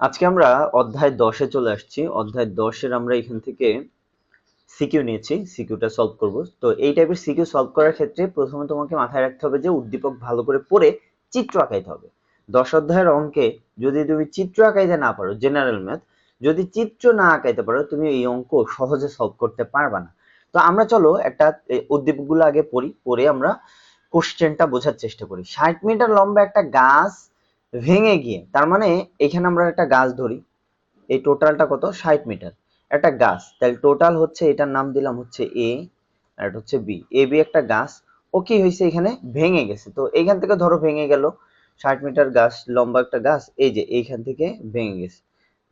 আজকে আমরা অধ্যায় 10-এ চলে আসছি। অধ্যায় 10-এর আমরা এখান থেকে সিকিউ নিয়েছি, সিকিউটা সলভ করব। তো এই টাইপের সিকিউ সলভ করার ক্ষেত্রে প্রথমে তোমাকে মাথায় রাখতে হবে যে উদ্দীপক ভালো করে পড়ে চিত্র আঁকাইতে হবে। 10 অধ্যায়ের অঙ্কে যদি তুমি চিত্র আঁকাইতে না পারো, জেনারেল ম্যাথ, যদি চিত্র না আঁকাইতে পারো তুমি এই অঙ্ক সহজে সলভ করতে পারবা না। তো আমরা চলো একটা উদ্দীপকগুলো আগে পড়ে আমরা কোশ্চেনটা বোঝার চেষ্টা করি। 60 মিটার লম্বা একটা গাছ ভেঙে গিয়ে, তার মানে এখানে আমরা একটা গাছ ধরি, এই টোটালটা কত? 60 মিটার। একটা গাছ, তাহলে টোটাল হচ্ছে, এটার নাম দিলাম হচ্ছে এ, আর এটা হচ্ছে বি। এ বি একটা গাছ, ও কি হয়েছে এখানে ভেঙে গেছে। তো এইখান থেকে ধরো ভেঙে গেল, 60 মিটার গাছ, লম্বা একটা গাছ, এই যে এইখান থেকে ভেঙে গেছে।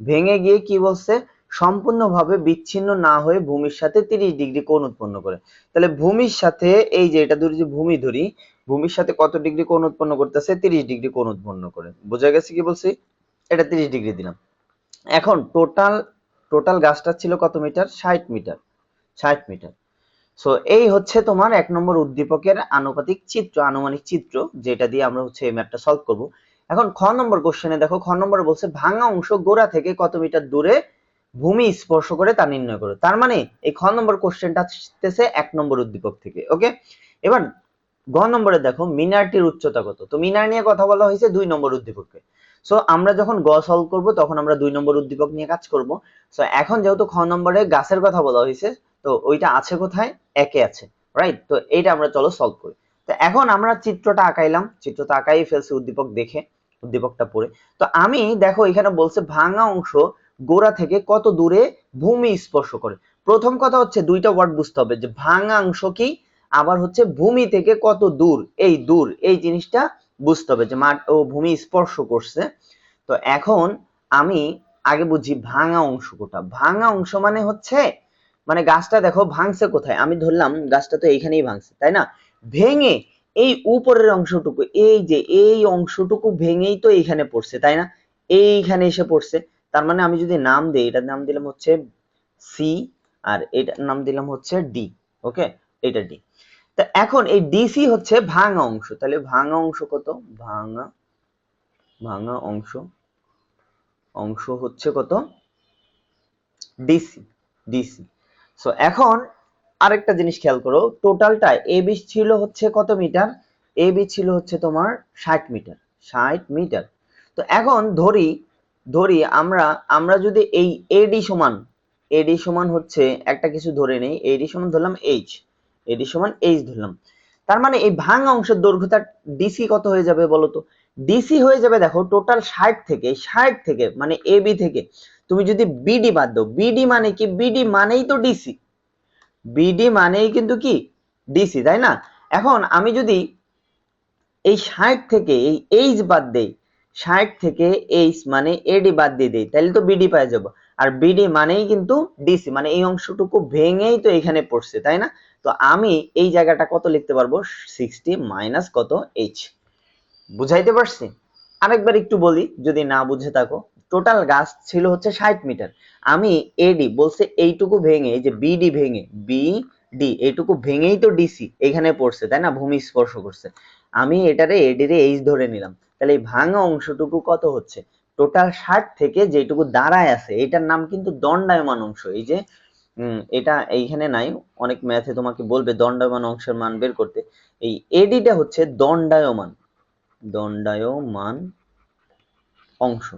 ভেঙে গিয়ে কি বলছে? সম্পূর্ণভাবে বিচ্ছিন্ন না হয়ে ভূমির সাথে 30 ডিগ্রি কোণ উৎপন্ন করে। তাহলে ভূমির সাথে, এই যে এটা ধরি, যে ভূমি ধরি, ভূমির সাথে কত ডিগ্রি কোণ উৎপন্ন করতেছে? 30 ডিগ্রি কোণ উৎপন্ন করে। বোঝা গেছে কি বলছি? এটা 30 ডিগ্রি দিলাম। এখন টোটাল টোটাল গাছটা ছিল কত মিটার? 60 মিটার। 60 মিটার। সো এই হচ্ছে তোমার 1 নম্বর উদ্দীপকের আনুপাতিক চিত্র, আনুমানিক চিত্র, যেটা দিয়ে আমরা হচ্ছে এই ম্যাথটা সলভ করব। এখন খ নম্বর কোশ্চেনে দেখো, খ নম্বরে বলছে ভাঙা অংশ গোড়া থেকে কত মিটার দূরে ভূমি স্পর্শ করে তা নির্ণয় করো। তার মানে এই খ নম্বর কোশ্চেনটা আসতেছে 1 নম্বর উদ্দীপক থেকে। ওকে, এবার গ নম্বরে দেখো মিনারটির উচ্চতা কত। তো মিনার নিয়ে কথা বলা হয়েছে 2 নম্বর উদ্দীপকে। সো আমরা যখন গ সলভ করব তখন আমরা 2 নম্বর উদ্দীপক নিয়ে কাজ করব। সো এখন যেহেতু খ নম্বরে গাছের কথা বলা হয়েছে, তো ওইটা আছে কোথায়? একে আছে, রাইট? তো এইটা আমরা চলো সলভ করি। তো এখন আমরা চিত্রটা আঁকাইলাম, চিত্রটা আঁকাই ফেলছি উদ্দীপক দেখে, উদ্দীপকটা পড়ে। তো আমি দেখো এখানে বলছে ভাঙা অংশ গোড়া থেকে কত দূরে ভূমি স্পর্শ করে। প্রথম কথা হচ্ছে দুইটা ওয়ার্ড বুঝতে হবে, যে ভাঙা অংশ কি, আবার হচ্ছে ভূমি থেকে কত দূর, এই দূর, এই জিনিসটা বুঝতে হবে, যে ও ভূমি স্পর্শ করছে। তো এখন আমি আগে বুঝি ভাঙা অংশ কোটা। ভাঙা অংশ মানে হচ্ছে, মানে গাছটা দেখো ভাঙছে কোথায়, আমি ধরলাম গাছটা তো এইখানেই ভাঙছে, তাই না? ভেঙে এই উপরের অংশটুকু, এই যে এই অংশটুকু ভেঙেই তো এইখানে পড়ছে, তাই না? এইখানে এসে পড়ছে। তার মানে আমি যদি নাম দিই, এটার নাম দিলাম হচ্ছে সি, আর এটার নাম দিলাম হচ্ছে ডি। ওকে, এটা ডি। তা এখন এই ডিসি হচ্ছে ভাঙা অংশ, তাহলে ভাঙা অংশ কত? ভাঙা ভাঙা অংশ, অংশ হচ্ছে কত? DC, DC. সো এখন আরেকটা জিনিস খেয়াল করো, টোটালটা এ বি ছিল হচ্ছে কত মিটার? এ বি ছিল হচ্ছে তোমার 60 মিটার, 60 মিটার। তো এখন ধরি, আমরা আমরা যদি এই এডি সমান, এডি সমান হচ্ছে একটা কিছু ধরে নেই, এডি সমান ধরলাম এইচ, এডি সমান এইচ ধরলাম। তার মানে এই ভাঙা অংশের দৈর্ঘ্যটা ডিসি কত হয়ে যাবে বলো তো? ডিসি হয়ে যাবে, দেখো টোটাল 60 থেকে, 60 থেকে মানে এ বি থেকে তুমি যদি বিডি বাদ দাও, বিডি মানে কি? বিডি মানেই তো ডিসি, বিডি মানেই কিন্তু কি? ডিসি, তাই না? এখন আমি যদি এই 60 থেকে এই এইচ বাদ দেই, 60 থেকে এইচ মানে এডি বাদ দিয়ে দেই, তাহলে তো বিডি পেয়ে যাব। আর বিডি মানেই কিন্তু ডিসি, মানে এই অংশটুকু ভেঙেই তো এখানে পড়ছে, তাই না? তো আমি এই জায়গাটা কত লিখতে পারবো? 60 মাইনাস কত? এইচ। বুঝাইতে পারছি? আরেকবার একটু বলি যদি না বুঝে থাকো। টোটাল গাছ ছিল হচ্ছে 60 মিটার। আমি এডি বলছে এইটুকু ভেঙে, এই যে বিডি ভেঙে, বিডি এইটুকু ভেঙেই তো ডিসি এখানে পড়ছে, তাই না? ভূমি স্পর্শ করছে। আমি এটারে এডি রে এইচ ধরে নিলাম। তাহলে এই ভাঙা অংশটুকু কত হচ্ছে? টোটাল 60 থেকে যেটুকু দাঁড়ায় আছে এটার নাম কিন্তু দণ্ডায়মান অংশ। এই যে এটা এইখানে নাই, অনেক ম্যাথে তোমাকে বলবে দণ্ডায়মান অংশের মান বের করতে। এই এডিটা হচ্ছে দণ্ডায়মান, দণ্ডায়মান অংশ।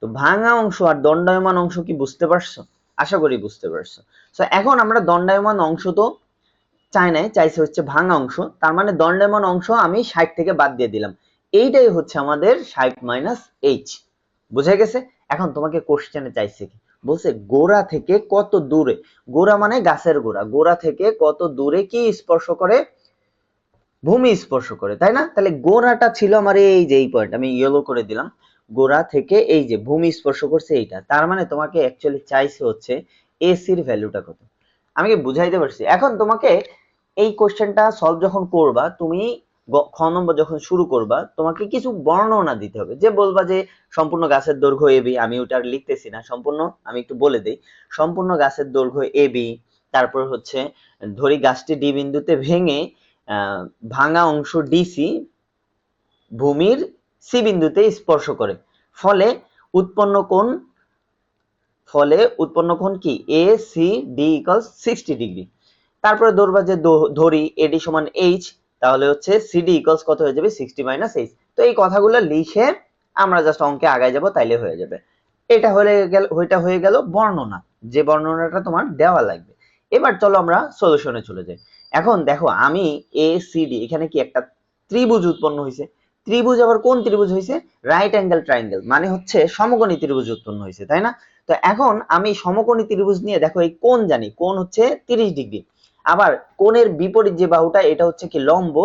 তো ভাঙা অংশ আর দণ্ডায়মান অংশ কি বুঝতে পারছো? আশা করি বুঝতে পারছো। তো এখন আমরা দণ্ডায়মান অংশ তো চাই নাই, চাইছে হচ্ছে ভাঙা অংশ। তার মানে দণ্ডায়মান অংশ আমি 60 থেকে বাদ দিয়ে দিলাম। এইটাই হচ্ছে আমাদের 60 মাইনাস এইচ। বুঝা গেছে? এখন তোমাকে কোশ্চেনে চাইছে কি, বলছে গোড়া থেকে কত দূরে, গোড়া মানে গাছের গোড়া, গোড়া থেকে কত দূরে কি স্পর্শ করে? ভূমি স্পর্শ করে, তাই না? তাহলে গোড়াটা ছিল আমার এই যে এই পয়েন্ট, আমি ইয়েলো করে দিলাম। গোড়া থেকে এই যে ভূমি স্পর্শ করছে এইটা, তার মানে তোমাকে অ্যাকচুয়ালি চাইছে হচ্ছে এসির ভ্যালুটা কত। আমি কি বুঝাইতে পারছি? এখন তোমাকে এই কোশ্চেনটা সলভ যখন করবা, তুমি খ নম্বর যখন শুরু করবা, তোমাকে কিছু বর্ণনা দিতে হবে, যে বলবা যে সম্পূর্ণ গাছের দৈর্ঘ্য এবি। আমি ওটা লিখতেছি না, সম্পূর্ণ আমি একটু বলে দেই। সম্পূর্ণ গাছের দৈর্ঘ্য এবি, তারপর হচ্ছে ধরি গাছটি ডি বিন্দুতে ভেঙে ভাঙা অংশ ডিসি ভূমির সি বিন্দুতে স্পর্শ করে, ফলে উৎপন্ন কোণ, ফলে উৎপন্ন কোণ কি A C D equals 60 degree. তারপরে ধরবা যে ধরি এডি সমান এইচ, তাহলে হচ্ছে সিডি ইকুয়ালস কত হয়ে যাবে 60 মাইনাস এইচ। তো এই কথাগুলো লিখে আমরা জাস্ট অঙ্কে আগায় যাব, তাইলে হয়ে যাবে। এটা হয়ে গেল বর্ণনা, যে বর্ণনাটা তোমার দেওয়া লাগবে। এবার চলো আমরা সলিউশনে চলে যাই। এখন দেখো আমি এ সি ডি, এখানে কি একটা ত্রিভুজ উৎপন্ন হয়েছে। ত্রিভুজ আবার কোন ত্রিভুজ হয়েছে? রাইট অ্যাঙ্গেল ট্রায়াঙ্গেল, মানে হচ্ছে সমকোণী ত্রিভুজ উৎপন্ন হয়েছে, তাই না? তো এখন আমি সমকোণী ত্রিভুজ নিয়ে দেখো এই কোণ জানি, কোণ হচ্ছে 30 ডিগ্রি। আবার কোণের বিপরীত যে বাহুটা এটা হচ্ছে কি লম্ব,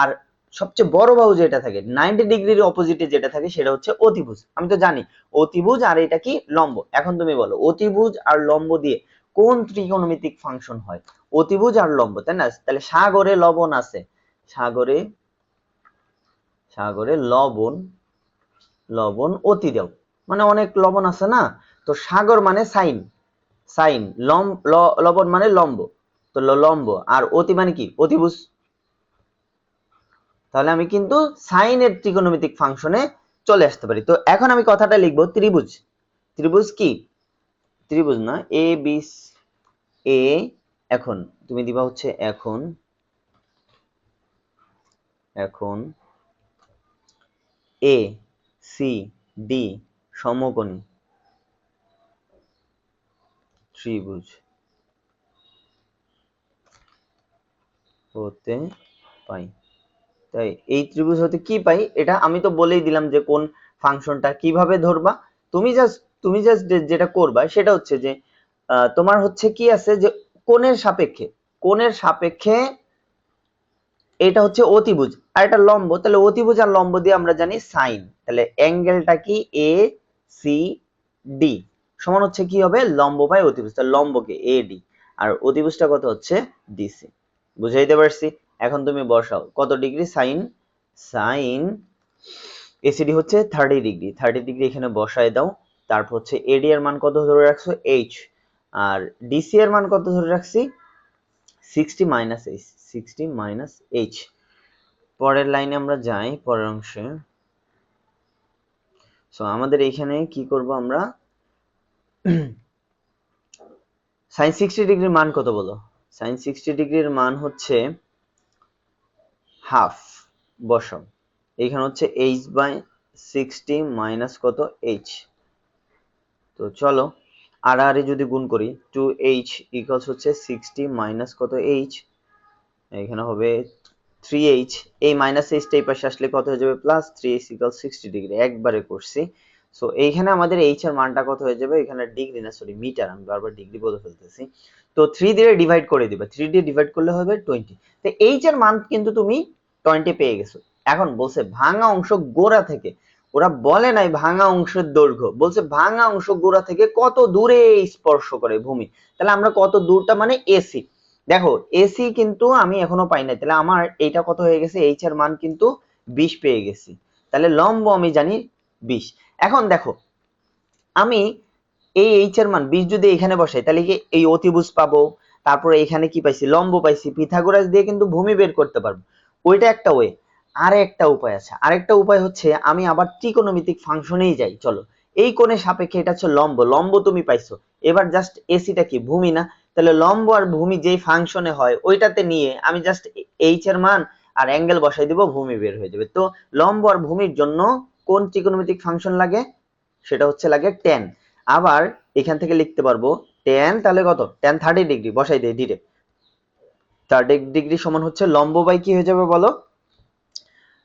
আর সবচেয়ে বড় বাহু যেটা থাকে 90 ডিগ্রির অপোজিটে যেটা থাকে সেটা হচ্ছে অতিভুজ। আমি তো জানি অতিভুজ আর এটা কি লম্ব। এখন তুমি বলো অতিভুজ আর লম্ব দিয়ে কোন ত্রিকোণমিতিক ফাংশন হয়? অতিভুজ আর লম্ব, তাই না? তাহলে সাগরে লবণ আছে, সাগরে সাগরে লবণ, লবণ অতিদেও, মানে অনেক লবণ আছে না। তো সাগর মানে সাইন, সাইন লবণ মানে লম্ব, তো লম্ব, আর অতি মানে কি অতিভুজ। তাহলে আমি কিন্তু সাইনের ত্রিকোণমিতিক ফাংশনে চলে আসতে পারি। তো এখন আমি কথাটা লিখবো ত্রিভুজ। ত্রিভুজ কি? ত্রিভুজ না, এ বি এ, এখন তুমি দিবা হচ্ছে এখন এখন এ সি ডি সমকোণী ত্রিভুজ হতে পাই। তাই এই ত্রিভুজ হতে কি পাই, এটা আমি তো বলেই দিলাম যে কোন ফাংশনটা কিভাবে ধরবা। তুমি জাস্ট যেটা করবা সেটা হচ্ছে যে তোমার হচ্ছে কি আছে যে কোণের সাপেক্ষে, কোণের সাপেক্ষে এটা হচ্ছে অতিভুজ আর এটা লম্ব, তাহলে অতিভুজ আর লম্ব দিয়ে আমরা জানি সাইন। তাহলে অ্যাঙ্গেলটা কি এ সি ডি সমান হচ্ছে কি হবে লম্ব বাই অতিভুজ, তাহলে লম্বকে এ ডি আর অতিভুজটা কত হচ্ছে ডিসি। বুঝাইতে পারছি? এখন তুমি বসাও কত ডিগ্রি সাইন, সাইন এসিডি হচ্ছে 30 ডিগ্রি, 30 ডিগ্রি এখানে বসায় দাও। তারপর হচ্ছে এডি এর মান কত ধরে রাখছো এইচ, আর ডিসি এর মান কত ধরে রাখছি 60 মাইনাস এইচ, 60 মাইনাস এইচ। পরের লাইনে আমরা যাই, পরের অংশে। সো আমাদের এখানে কি করব আমরা, sin 60 ডিগ্রির মান কত বলো? sin 60 ডিগ্রির মান হচ্ছে হাফ, বসাও। এখানে হচ্ছে h বাই 60 মাইনাস কত h। তো চলো আর যদি গুণ করি 2h ইকুয়ালস হচ্ছে 60 মাইনাস কত h, এখানে হবে 3h, এই মাইনাস h টা এই পাশে আসলে কত হয়ে যাবে প্লাস 3h ইকুয়ালস 60 ডিগ্রি, একবারে করছি। সো এইখানে আমাদের h এর মানটা কত হয়ে যাবে, এখানে ডিগ্রি না সরি মিটার, আমি বারবার ডিগ্রি বলে ফেলতেছি। তো 3 দিয়ে ডিভাইড করে দিবা, 3 দিয়ে ডিভাইড করলে হবে 20। তো h এর মান কিন্তু তুমি 20 পেয়ে গেছো। এখন বলছে ভাঙা অংশ গোড়া থেকে, ওরা বলে নাই ভাঙা অংশের দৈর্ঘ্য, বলছে ভাঙা অংশ গোড়া থেকে কত দূরে স্পর্শ করে ভূমি। তাহলে আমরা কত দূরটা মানে এসি, দেখো এসি কিন্তু আমি এখনো পাই নাই, তাহলে আমার এইটা কত হয়ে গেছে এইচ এর মান কিন্তু 20 পেয়ে গেছি। তাহলে লম্ব আমি জানি 20। এখন দেখো আমি এই এইচ এর মান 20 যদি এখানে বসাই তাহলে কি এই অতিভুজ পাবো, তারপরে এখানে কি পাইছি লম্ব পাইছি, পিথাগোরাস দিয়ে কিন্তু ভূমি বের করতে পারবো, ওইটা একটা ওয়ে। আরেকটা উপায় আছে, আরেকটা উপায় হচ্ছে আমি আবার ত্রিকোণমিতিক ফাংশনেই যাই। চলো এই কোণের সাপেক্ষে এটা হচ্ছে লম্ব, লম্ব তুমি পাইছো, এবার জাস্ট এসিটা কি ভূমি না, তাহলে লম্ব আর ভূমি যেই ফাংশনে হয় ওইটাতে নিয়ে আমি জাস্ট এইচ এর মান আর অ্যাঙ্গেল বসাই দিব, ভূমি বের হয়ে যাবে। তো লম্ব আর ভূমির জন্য কোন ত্রিকোণমিতিক ফাংশন লাগে, সেটা হচ্ছে লাগে tan। আবার এখান থেকে লিখতে পারবো tan, তাহলে কত tan 30 ডিগ্রি বসাই দেই ডিরেক্ট, 30 ডিগ্রি সমান হচ্ছে লম্ব বাই কি হয়ে যাবে বলো,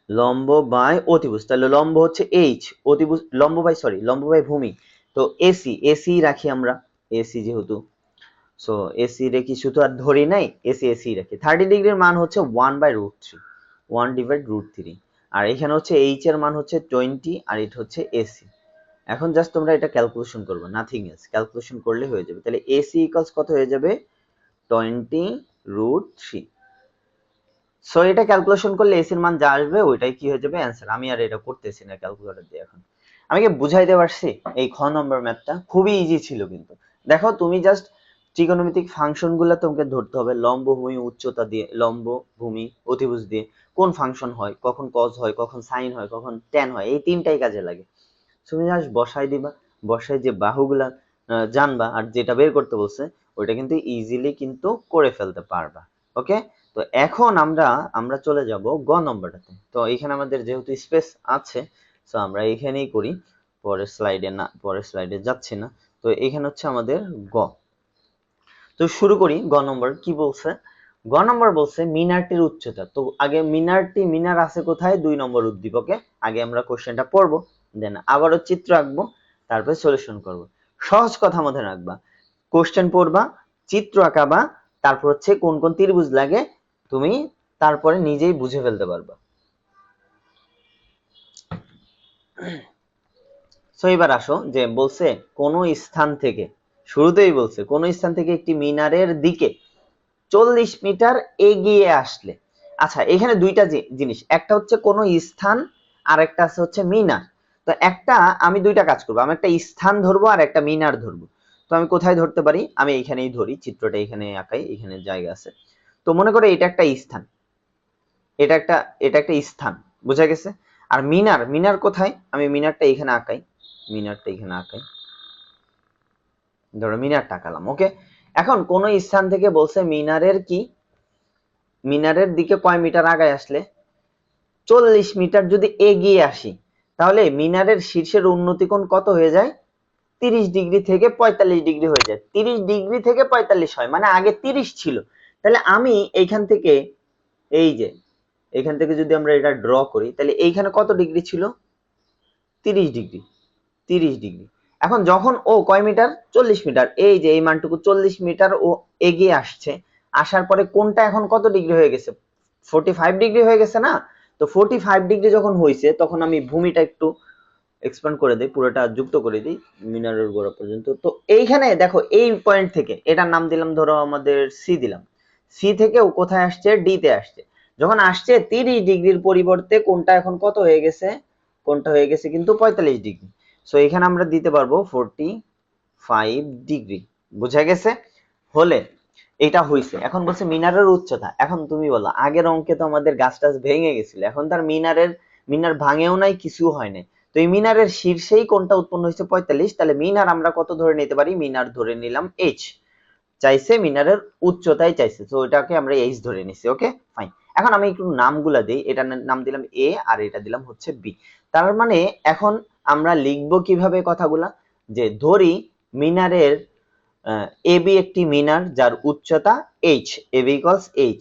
লম্ব বাই অতিভুজ। তাহলে লম্ব হচ্ছে এইচ, অতিভুজ লম্ব বাই সরি লম্ব বাই ভূমি। তো এসি, এসি রাখি আমরা, এসি যেহেতু, সো এসি রেখি শুধু আর ধরি নাই, এসি এসি রাখি। 30 ডিগ্রির মান হচ্ছে 1/√3, 1/√3। আর এখানে হচ্ছে এইচ এর মান হচ্ছে 20 আর এটা হচ্ছে এসি। এখন জাস্ট তোমরা এটা ক্যালকুলেশন করবে, নাথিং এলস, ক্যালকুলেশন করলে হয়ে যাবে। তাহলে এসি ইকুয়ালস কত হয়ে যাবে 20√3। সো এটা ক্যালকুলেশন করলে এসির মান যা আসবে ওইটাই কি হয়ে যাবে অ্যান্সার। আমি আর এটা করতেছি না ক্যালকুলেটর দিয়ে। এখন আমি কি বুঝাইতে পারছি? এই খ নম্বর ম্যাথটা খুবই ইজি ছিল কিন্তু। দেখো তুমি জাস্ট ত্রিকোণমিতিক ফাংশন গুলো তোমাকে ধরতে হবে, লম্ব ভূমি উচ্চতা দিয়ে, লম্ব ভূমি অতিভুজ দিয়ে কোন ফাংশন হয়, কখন কজ হয়, কখন সাইন হয়, কখন ট্যান হয়, এই তিনটাই কাজে লাগে। তুমি জাস্ট বসাই দিবা, বসাই যে বাহুগুলা জানবা আর যেটা বের করতে বলছে ওইটা কিন্তু ইজিলি কিন্তু করে ফেলতে পারবা। ওকে, তো এখন আমরা চলে যাব গ নম্বরটাতে। তো এখানে আমাদের যেহেতু স্পেস আছে, তো আমরা এখানেই করি, পরের স্লাইডে যাচ্ছি না। তো এখানে হচ্ছে আমাদের গ। তো শুরু করি। গ নম্বর কি বলছে? গ নম্বর বলছে মিনারটির উচ্চতা। তো আগে মিনার আছে কোথায়? 2 নম্বর উদ্দীপকে। আগে আমরা কোশ্চেনটা পড়বো, দেন আবারও চিত্র আঁকবো, তারপর সলিউশন করব। সহজ কথা মধ্যে রাখবা, কোশ্চেন পড়বা, চিত্র আঁকাবা, তারপর হচ্ছে কোন কোন ত্রিভুজ লাগে তুমি তারপরে নিজেই বুঝে ফেলতে পারবা। সো এবার আসো, যে বলছে কোন স্থান থেকে, শুরুতেই বলছে কোন স্থান থেকে একটি মিনারের দিকে 40 মিটার এগিয়ে আসলে। আচ্ছা, এখানে দুইটা জিনিস, একটা হচ্ছে কোন স্থান আর একটা আছে হচ্ছে মিনার। তো আমি দুইটা কাজ করবো, আমি একটা স্থান ধরবো আর একটা মিনার ধরবো। তো আমি কোথায় ধরতে পারি? আমি এইখানেই ধরি, চিত্রটা এখানে আঁকাই, এখানে জায়গা আছে। তো মনে করো এটা একটা স্থান, এটা একটা স্থান, বোঝা গেছে? আর মিনার কোথায়? আমি মিনারটা এখানে আঁকাই, ধরো মিনারটা আঁকালাম। ওকে, এখন কোন স্থান থেকে বলছে মিনারের দিকে কয় মিটার আগায় আসলে 40 মিটার যদি এগিয়ে আসি, তাহলে মিনারের শীর্ষের উন্নতি কোণ কত হয়ে যায়? 30 ডিগ্রি থেকে 45 ডিগ্রি হয়ে যায়। 30 ডিগ্রি থেকে 45 হয়, মানে আগে 30 ছিল। তাহলে আমি এইখান থেকে যদি আমরা এটা ড্র করি, তাহলে এইখানে কত ডিগ্রি ছিল? 30 ডিগ্রি। 30 ডিগ্রি। এখন যখন ও কয় মিটার? 40 মিটার। এই যে এই মানটুকু 40 মিটার ও এগিয়ে আসছে, আসার পরে কোনটা এখন কত ডিগ্রি হয়ে গেছে? 45 ডিগ্রি হয়ে গেছে না? তো 45 ডিগ্রি যখন হয়েছে, তখন আমি ভূমিটা একটু এক্সপ্যান্ড করে দিই, পুরোটা যুক্ত করে দিই মিনারের গোড়া পর্যন্ত। তো এইখানে দেখো, এই পয়েন্ট থেকে, এটার নাম দিলাম ধরো আমাদের সি দিলাম, সি থেকে ও কোথায় আসছে? ডি তে আসছে। যখন আসছে 30 ডিগ্রির পরিবর্তে কোনটা এখন কত হয়ে গেছে? কোনটা হয়ে গেছে কিন্তু 45 ডিগ্রি। সো এখানে আমরা দিতে পারবো 45 ডিগ্রি। বুঝা গেছে? হলে এটা হইছে। এখন বলছে মিনারের উচ্চতা। এখন তুমি বলো, আগের অঙ্কে তো আমাদের গাছ টাছ ভেঙে গেছিল, এখন তার মিনার ভাঙেও নাই, কিছু হয় নাই। তো এই মিনারের শীর্ষেই কোনটা উৎপন্ন হয়েছে? 45। তাহলে মিনার আমরা কত ধরে নিতে পারি? মিনার ধরে নিলাম এইচ। চাইছে মিনারের উচ্চতাই চাইছে, তো ওটাকে আমরা এইচ ধরে নিছি। ওকে, ফাইন। এখন আমি একটু নামগুলা দিই, এটার নাম দিলাম এ আর এটা দিলাম হচ্ছে বি। তার মানে এখন আমরা লিখবো কিভাবে কথাগুলা? যে ধরি মিনারের এ বি একটি মিনার যার উচ্চতা H, A B equals H.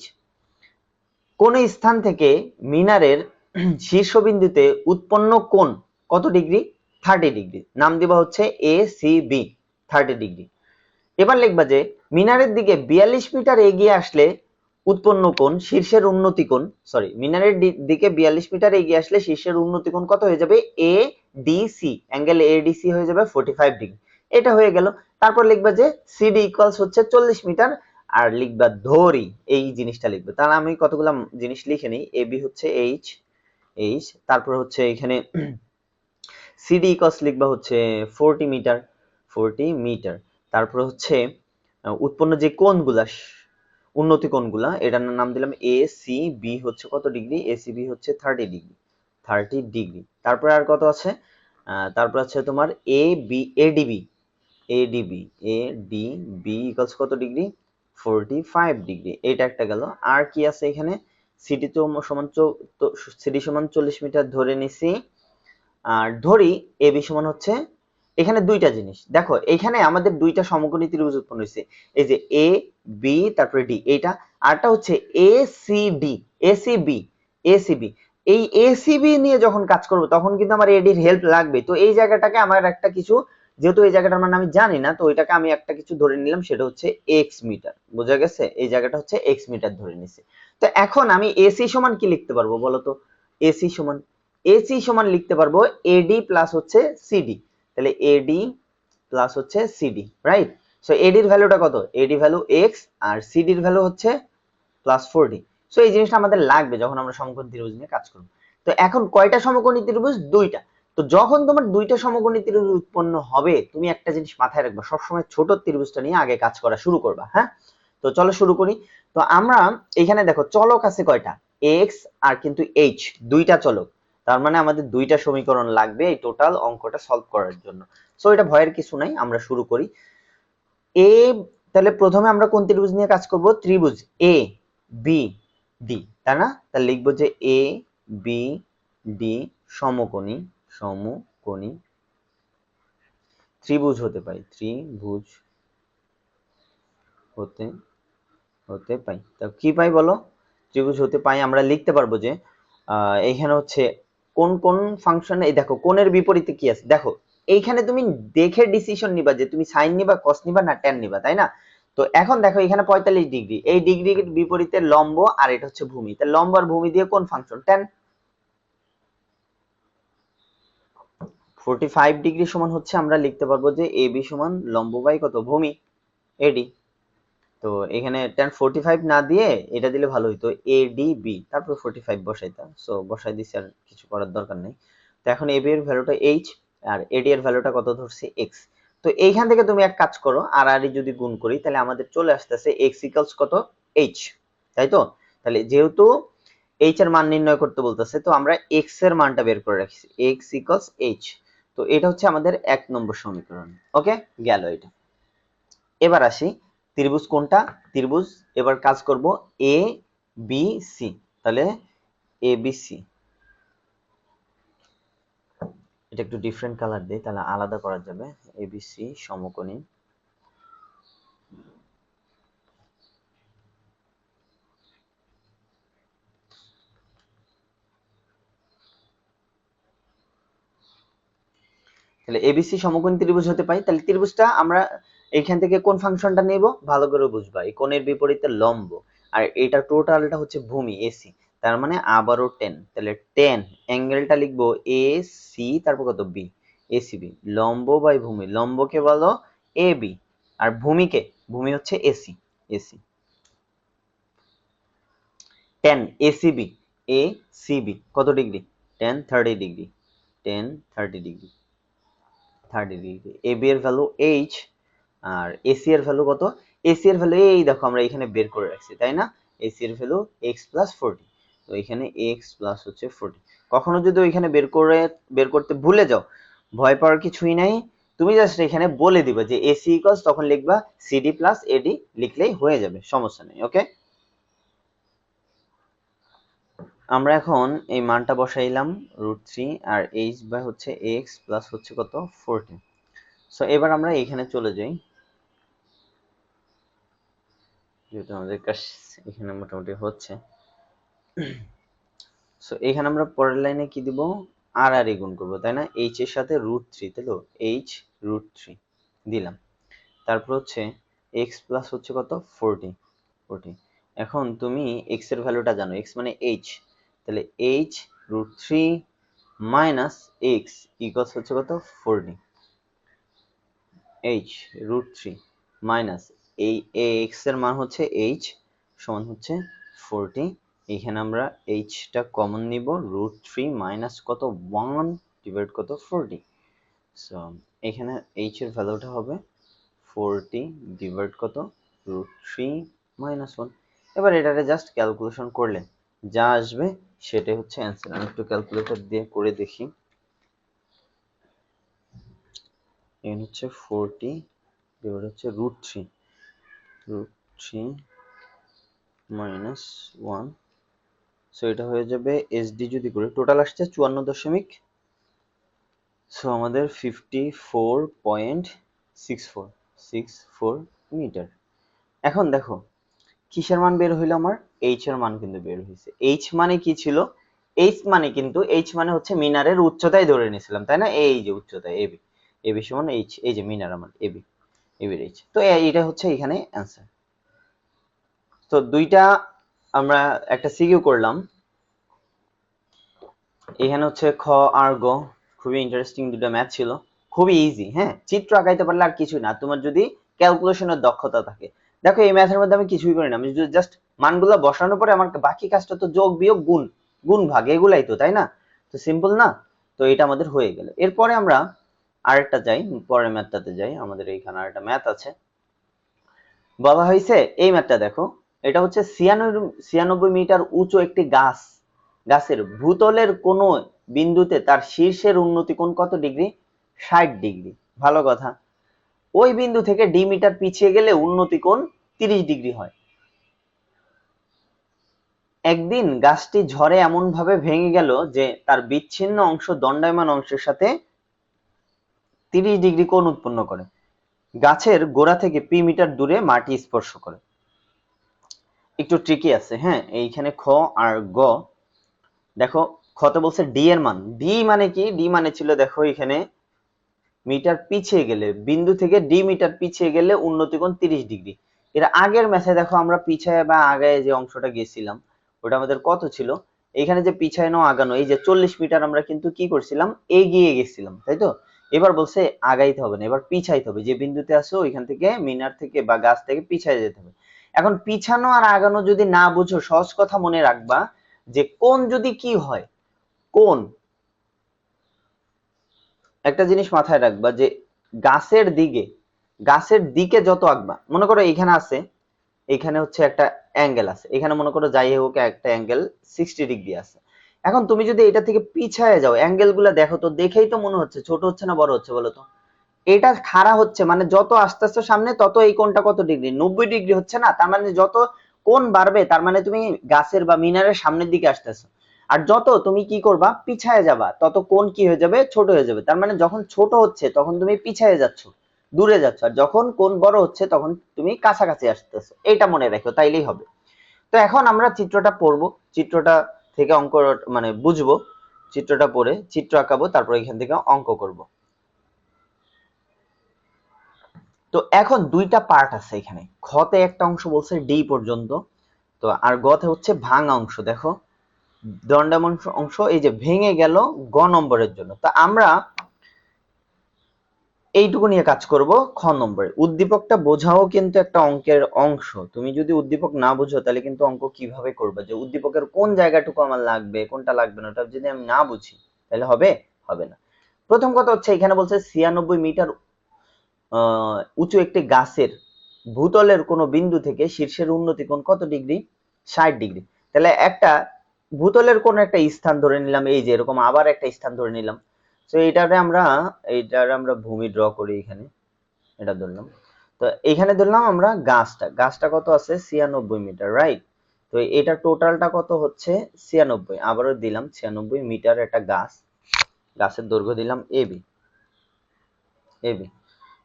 কোন স্থান থেকে মিনারের শীর্ষবিন্দুতে উৎপন্ন কোণ কত ডিগ্রি? 30 ডিগ্রি। নাম দিবা হচ্ছে এ সি বি, 30 ডিগ্রি। এবার লিখবা যে মিনারের দিকে 42 মিটার এগিয়ে আসলে উৎপন্ন কোণ, শীর্ষের উন্নতি কোণ, মিনারের দিকে 42 মিটার এগিয়ে আসলে শীর্ষের উন্নতি কোণ কত হয়ে যাবে? A D C, angle A D C হয়ে যাবে 45 ডিগ্রি। এটা হয়ে গেল। তারপর লিখবা যে সিডি ইকুয়ালস হচ্ছে 40 মিটার, আর লিখবা ধরি, এই জিনিসটা লিখবে। তাহলে আমি কতগুলো জিনিস লিখে নিই। এ বি হচ্ছে এইচ, তারপর হচ্ছে এখানে সিডি ইকুয়ালস লিখবা হচ্ছে 40 মিটার। তারপর হচ্ছে উৎপন্ন যে কোণগুলা, উন্নতি কোণগুলা, এটার নাম দিলাম এ সি বি হচ্ছে কত ডিগ্রি? এ সি বি হচ্ছে 30 ডিগ্রি। তারপরে আর কত আছে? তারপর আছে তোমার A B, ADB, ADB equals কত ডিগ্রি? 45 ডিগ্রি। এটা একটা গেল। আর কি আছে এখানে? সিডি তো সমান সিডি সমান 40 মিটার ধরে নিছি। আর ধরি এ বি সমান হচ্ছে, এখানে দুইটা জিনিস দেখো, এখানে আমাদের দুইটা সমকোণী ত্রিভুজ উৎপন্ন হয়েছে, এই যে এ বি তারপরে ডি, এইটা। আরটা হচ্ছে এ সি ডি, এসিবি। এই এসিবি নিয়ে যখন কাজ করব তখন কিন্তু আমার এডির হেল্প লাগবে। তো এই জায়গাটাকে আমার একটা কিছু, যেহেতু এই জায়গাটার মানে আমি জানি না, তো ওইটাকে আমি একটা কিছু ধরে নিলাম, সেটা হচ্ছে এক্স মিটার। বোঝা গেছে? এই জায়গাটা হচ্ছে এক্স মিটার ধরে নিছি। তো এখন আমি এসি সমান কি লিখতে পারবো বলো তো? এসি সমান লিখতে পারবো এডি প্লাস হচ্ছে সিডি। তাহলে এডি প্লাস হচ্ছে সিডি, রাইট? সো এডির ভ্যালুটা কত? এডি ভ্যালু এক্স, আর সিডির ভ্যালু হচ্ছে প্লাস 40। সো এই জিনিসটা আমাদের লাগবে যখন আমরা সমকোণী ত্রিভুজ নিয়ে কাজ করব। তো এখন কয়টা সমকোণী ত্রিভুজ? দুইটা। তো যখন তোমার দুইটা সমকোণী ত্রিভুজ উৎপন্ন হবে, তুমি একটা জিনিস মাথায় রাখবা, সবসময় ছোট ত্রিভুজটা নিয়ে আগে কাজ করা শুরু করবা। হ্যাঁ, তো চলো শুরু করি। তো আমরা এখানে দেখো চলক আছে কয়টা? এক্স আর কিন্তু এইচ, দুইটা চলক। তার মানে আমাদের দুইটা সমীকরণ লাগবে এই টোটাল অঙ্কটা সলভ করার জন্য। সো এটা ভয়ের কিছু নাই, আমরা শুরু করি। এ, তাহলে প্রথমে আমরা কোন ত্রিভুজ নিয়ে কাজ করব? ত্রিভুজ এ বি ডি, তাই না? তাহলে লিখবো যে এ বি ডি সমকোণী, সমকোণী ত্রিভুজ হতে পাই, ত্রিভুজ হতে হতে পাই। তা কি পাই বলো? ত্রিভুজ হতে পাই আমরা লিখতে পারবো যে এইখানে হচ্ছে কোন কোন ফাংশন, এই দেখো কোণের বিপরীতে কি আছে দেখো। এইখানে তুমি দেখে ডিসিশন নিবা যে তুমি সাইন নিবা, কস নিবা না ট্যান নিবা, তাই না? তো এখন দেখো এখানে 45 ডিগ্রি, এই ডিগ্রির বিপরীতে লম্ব আর এটা হচ্ছে ভূমি, তাহলে লম্ব আর ভূমি দিয়ে কোন ফাংশন? ট্যান। 45 ডিগ্রি সমান হচ্ছে আমরা লিখতে পারবো যে এবি সমান লম্ব বাই কত? ভূমি, এডি। তো এখানে tan 45 না দিয়ে এটা দিলে ভালো হইতো, ADB তারপর 45 বসাইতাম। সো বসাই দিছি, আর কিছু করার দরকার নেই। তো এখন AB এর ভ্যালুটা h আর AD এর ভ্যালুটা কত ধরছি? x। তো এইখান থেকে তুমি এক কাজ করো, আর যদি গুণ করি তাহলে আমাদের চলে আসতেছে x ইকুয়ালস কত? h, তাই তো? তাহলে যেহেতু h এর মান নির্ণয় করতে বলতেছে, তো আমরা x এর মানটা বের করে রাখছি, x ইকুয়ালস h। তো এটা হচ্ছে আমাদের 1 নম্বর সমীকরণ। ওকে, গেল এটা। এবার আসি ত্রিভুজ কোনটা? ত্রিভুজ এবার কাজ করব এ বি সি। তাহলে এ বি সি, এটা একটু ডিফারেন্ট কালার দেই তাহলে আলাদা করা যাবে। এ বি সি সমকোণী, তাহলে এবিসি সমকোণী ত্রিভুজ হতে পাই। তাহলে ত্রিভুজটা আমরা এখান থেকে কোন ফাংশনটা নেব ভালো করে বুঝবা, এই কোণের বিপরীতে লম্ব, আর এটা টোটালটা হচ্ছে ভূমি এসি, তার মানে আবারও 10। তাহলে 10 অ্যাঙ্গেলটা লিখবো এ সি তারপর কত? B, ACB. লম্ব বাই ভূমি, লম্বকে বলো এ বি আর ভূমিকে, ভূমি হচ্ছে AC, AC. 10 ACB, A CB কত degree? 10 30 degree, 10 30 degree, 30 degree. AB এর ভ্যালু এইচ আর এসি এর ভ্যালু কত? এসি এর ভ্যালু এই দেখো আমরা এখানে বের করে রাখছি, তাই না? এসি এর ভ্যালু x প্লাস 40। তো এখানে x প্লাস হচ্ছে 40। কখনো যদি ওইখানে বের করতে ভুলে যাও, ভয় পাওয়ার কিছুই নাই। তুমি জাস্ট এখানে বলে দিবা যে এসি ইকুয়ালস, তখন লিখবা সিডি প্লাস এডি, লিখলেই হয়ে যাবে, সমস্যা নেই। ওকে, আমরা এখন এই মানটা বসাইলাম √3 আর h বাই হচ্ছে x প্লাস হচ্ছে কত? 40। সো এবার আমরা এখানে চলে যাই, যেহেতু আমাদের কাজ এখানে মোটামুটি হচ্ছে। সো এখানে আমরা পরের লাইনে কি দিব? আর আর গুণ করব, তাই না? h এর সাথে √3, তাই তো? h √3 দিলাম। তারপর হচ্ছে x প্লাস হচ্ছে কত? 40, 40। এখন তুমি x এর ভ্যালুটা জানো, x মানে h, তাহলে h √3 মাইনাস x ইকুয়ালস হচ্ছে কত? 40। h √3 মাইনাস এই x এর মান হচ্ছে h সমান হচ্ছে 40। এখানে আমরা h টা কমন নিব, √3 মাইনাস কত? 1 ডিভাইড কত? 40। সো এখানে h এর ভ্যালুটা হবে 40 ডিভাইড কত? √3 মাইনাস 1। এবার এটাকে জাস্ট ক্যালকুলেশন করলে যা আসবে সেটাই হচ্ছে অ্যান্সার। আমি একটু ক্যালকুলেটর দিয়ে করে দেখি। এখানে হচ্ছে 40 ডিভাইড হচ্ছে √3 মাইনাস 1। সো এটা হয়ে যাবে এসডি যদি করি, টোটাল আসছে 54 সো আমাদের 54.64 মিটার। এখন দেখো কিসের মান বের হইলো? আমার এইচ এর মান কিন্তু বের হয়েছে। এইচ মানে কি ছিল? এইচ মানে হচ্ছে মিনারের উচ্চতায় ধরে নিয়েছিলাম, তাই না? এই যে উচ্চতা এবি, এবি সমান এইচ, এই যে মিনার আমার এবি, এবির এইচ। তো এইটা হচ্ছে এখানে অ্যান্সার। তো দুইটা আমরা একটা সিকিউ করলাম। এখানে হচ্ছে খ আর গ, খুবই ইন্টারেস্টিং দুটো ম্যাথ ছিল, খুবই ইজি। হ্যাঁ, চিত্র আঁকাইতে পারলে আর কিছু না, তোমার যদি ক্যালকুলেশনের দক্ষতা থাকে। দেখো এই ম্যাথের মধ্যে আমি কিছুই করি না, আমি জাস্ট মানগুলো বসানোর পরে আমার বাকি কাজটা তো যোগ বিয়োগ গুণ, গুণ ভাগ এগুলাই তো, তাই না? তো সিম্পল না? তো এটা আমাদের হয়ে গেল। এরপরে আমরা আরেকটা যাই, পরের ম্যাথটাতে যাই। আমাদের এইখানে আরেকটা ম্যাথ আছে, বলা হয়েছে এই ম্যাথটা দেখো। এটা হচ্ছে 96 মিটার উঁচু একটি গাছের ভূতলের কোন বিন্দুতে তার শীর্ষের উন্নতি কোণ কত ডিগ্রি? 60 ডিগ্রি। ভালো কথা। ওই বিন্দু থেকে ডি মিটার পিছিয়ে গেলে উন্নতি কোণ 30 ডিগ্রি হয়। একদিন গাছটি ঝড়ে এমন ভাবে ভেঙে গেল যে তার বিচ্ছিন্ন অংশ দণ্ডায়মান অংশের সাথে 30 ডিগ্রি কোণ উৎপন্ন করে। গাছের গোড়া থেকে পি মিটার দূরে মাটি স্পর্শ করে। একটু ট্রিকি আছে, হ্যাঁ। এইখানে খ আর গ দেখো, খতে বলছে ডি এর মান। ডি মানে কি? ডি মানে ছিল দেখো এখানে মিটার পিছিয়ে গেলে, বিন্দু থেকে ডি মিটার পিছিয়ে গেলে উন্নতি কোণ 30 ডিগ্রি। এর আগের ম্যাচে দেখো আমরা পিছায় বা আগায় যে অংশটা গেছিলাম ওটা আমাদের কত ছিল? এখানে যে পিছানো আগানো, এই যে 40 মিটার আমরা কিন্তু কি করছিলাম? এগিয়ে গেছিলাম, তাই তো? এবার বলছে আগাইতে হবে না, এবার পিছাইতে হবে। যে বিন্দুতে আসো ওইখান থেকে মিনার থেকে বা গাছ থেকে পিছায় যেতে হবে। এখন পিছানো আর আগানো যদি না বুঝো, সহজ কথা মনে রাখবা যে কোণ যদি কি হয়, কোণ একটা জিনিস মাথায় রাখবা যে গাছের দিকে যত আঁকবা, মনে করো এখানে আছে, এখানে হচ্ছে একটা অ্যাঙ্গেল আছে, এখানে মনে করো যাই হোক একটা অ্যাঙ্গেল 60 ডিগ্রি আছে। এখন তুমি যদি এটা থেকে পিছায় যাও, অ্যাঙ্গেল গুলা দেখো তো, দেখেই তো মনে হচ্ছে ছোট হচ্ছে না বড় হচ্ছে বলো তো? এটা খাড়া হচ্ছে, মানে যত আস্তে আস্তে সামনে তত এই কোণটা কত ডিগ্রি? 90 ডিগ্রি হচ্ছে না? তার মানে যত কোণ বাড়বে তার মানে তুমি গাছের বা মিনারের সামনের দিকে আসতেছো। আর যত তুমি কি করবা? পিছায় যাবা, তত কোণ কি হয়ে যাবে? ছোট হয়ে যাবে। তার মানে যখন ছোট হচ্ছে তখন তুমি পিছায় যাচ্ছ, দূরে যাচ্ছ, আর যখন কোণ বড় হচ্ছে তখন তুমি কাছাকাছি আসতেছো। এটা মনে রাখো, তাইলেই হবে। তো এখন আমরা চিত্রটা পড়বো, চিত্রটা থেকে অঙ্ক মানে বুঝবো, চিত্রটা পড়ে চিত্র আঁকাবো, তারপর এখান থেকে অঙ্ক করব। তো এখন দুইটা পার্ট আছে এখানে। খতে একটা অংশ বলছে ডি পর্যন্ত, তো আর গতে হচ্ছে ভাঙা অংশ। দেখো দণ্ডায়মান অংশ এই যে ভেঙে গেল গ নম্বরের জন্য। তা আমরা এইটুকু নিয়ে কাজ করব খ নম্বরে। উদ্দীপকটা বোঝাও কিন্তু একটা অঙ্কের অংশ। তুমি যদি উদ্দীপক না বুঝো তাহলে কিন্তু অঙ্ক কিভাবে করবে? যে উদ্দীপকের কোন জায়গাটুকু আমার লাগবে, কোনটা লাগবে না, ওটা যদি আমি না বুঝি তাহলে হবে? হবে না। প্রথম কথা হচ্ছে এখানে বলছে 96 মিটার উঁচু একটি গাছের ভূতলের কোন বিন্দু থেকে শীর্ষের উন্নতি কোণ কত ডিগ্রি? 60 ডিগ্রি। তাহলে একটা ভূতলের কোন একটা স্থান ধরে নিলাম, এই যে এরকম আবার একটা স্থান ধরে নিলাম। তো এইটারে আমরা ভূমি ড্র করি এখানে, এটা ধরলাম। তো এখানে ধরলাম আমরা গাছটা কত আছে? 96 মিটার, রাইট? তো এটা টোটালটা কত হচ্ছে? 96। আবারও দিলাম 96 মিটার একটা গাছ, গাছের দৈর্ঘ্য দিলাম এবি।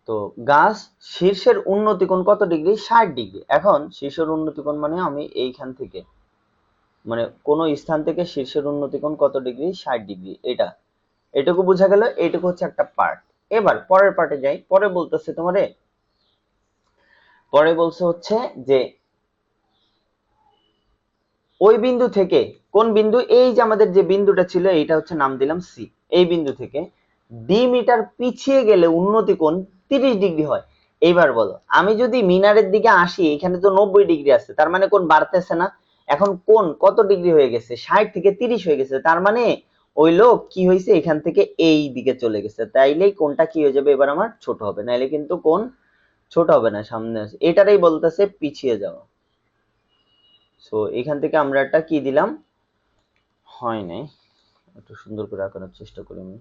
তো গাছ শীর্ষের উন্নতি কোণ কত ডিগ্রি? 60 ডিগ্রি। এখন শীর্ষের উন্নতি কোণ মানে আমি এইখান থেকে, মানে কোন স্থান থেকে শীর্ষের উন্নতি কোণ কত ডিগ্রি? 60 ডিগ্রি। এটুকু বোঝা গেল। এইটুকু হচ্ছে একটা পার্ট। এবার পরের পার্টে যাই। পরে বলছে হচ্ছে যে ওই বিন্দু থেকে, কোন বিন্দু? এই যে আমাদের যে বিন্দুটা ছিল এইটা হচ্ছে নাম দিলাম সি। এই বিন্দু থেকে ডি মিটার পিছিয়ে গেলে উন্নতি কোণ 30 ডিগ্রি হয়। এইবার বলো, আমি যদি মিনারের দিকে আসি, এখানে তো 90 ডিগ্রি আছে, তার মানে কোণ বাড়তেছে না? এখন কোণ কত ডিগ্রি হয়ে গেছে? 60 থেকে 30 হয়ে গেছে। তার মানে ওই লোক কি হয়েছে? এখান থেকে এই দিকে চলে গেছে। তাইলেই কোণটা কি হয়ে যাবে? এবার আমার ছোট হবে, নাইলে কিন্তু কোণ ছোট হবে না, সামনে আসে। এটারই বলতেছে পিছিয়ে যাওয়া। সো এখান থেকে আমরা একটা কি দিলাম? হয় নাই, একটু সুন্দর করে আঁকানোর চেষ্টা করি আমি।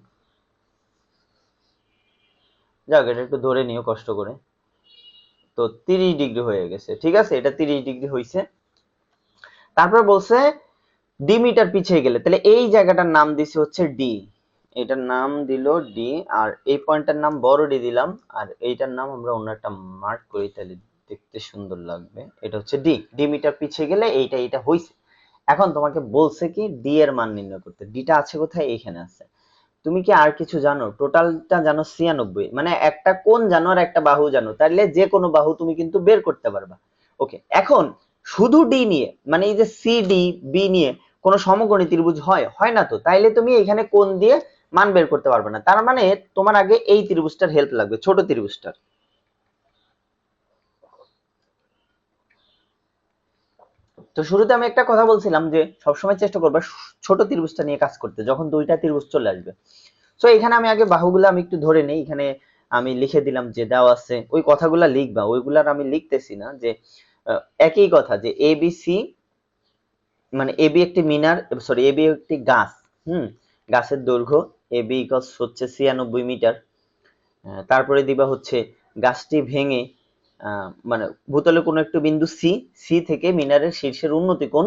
যাক, এটা একটু ধরে নিও কষ্ট করে। তো 30 ডিগ্রি হয়ে গেছে, ঠিক আছে, এটা 30 ডিগ্রি হয়েছে। তারপর বলছে ডি মিটার পিছিয়ে গেলে, তাহলে এই জায়গাটার নাম দিছে হচ্ছে ডি, এটার নাম দিল ডি, আর এই পয়েন্টটার নাম বড় ডি দিলাম, আর এইটার নাম আমরা অন্য একটা মার্ক করি, তাহলে দেখতে সুন্দর লাগবে। এটা হচ্ছে ডি। ডি মিটার পিছিয়ে গেলে এইটা হইছে। এখন তোমাকে বলছে কি ডি এর মান নির্ণয় করতে। ডিটা আছে কোথায়? এইখানে আছে। তুমি কি আর কিছু জানো? টোটালটা জানো 96, মানে একটা কোণ জানো আর একটা বাহু জানো, তাহলে যে কোনো বাহু তুমি কিন্তু বের করতে পারবা। ওকে, এখন শুধু ডি নিয়ে, মানে এই যে সি ডি বি নিয়ে কোনো সমকোণী ত্রিভুজ হয়? হয় না তো। তাইলে তুমি এখানে কোণ দিয়ে মান বের করতে পারবে না। তার মানে তোমার আগে এই ত্রিভুজটার হেল্প লাগবে, ছোট ত্রিভুজটার। তো শুরুতে আমি একটা কথা বলছিলাম যে সবসময় চেষ্টা করবা ছোট ত্রিভুজটা নিয়ে কাজ করতে, যখন দুইটা ত্রিভুজ চলে আসবে। তো এখানে আমি আগে বাহুগুলো আমি একটু ধরে নেই। এখানে আমি লিখে দিলাম যে দেওয়া আছে, ওই কথাগুলা লিখবা, ওইগুলার আমি লিখতেছি না। যে একই কথা, যে এবিসি মানে এবি একটি মিনার, সরি এবি একটি গাছ, গাছের দৈর্ঘ্য AB ইকুয়ালস হচ্ছে 96 মিটার। তারপরে দিবা হচ্ছে গাছটি ভেঙে মানে ভূতলে কোনো একটা বিন্দু সি থেকে মিনারের শীর্ষের উন্নতি কোণ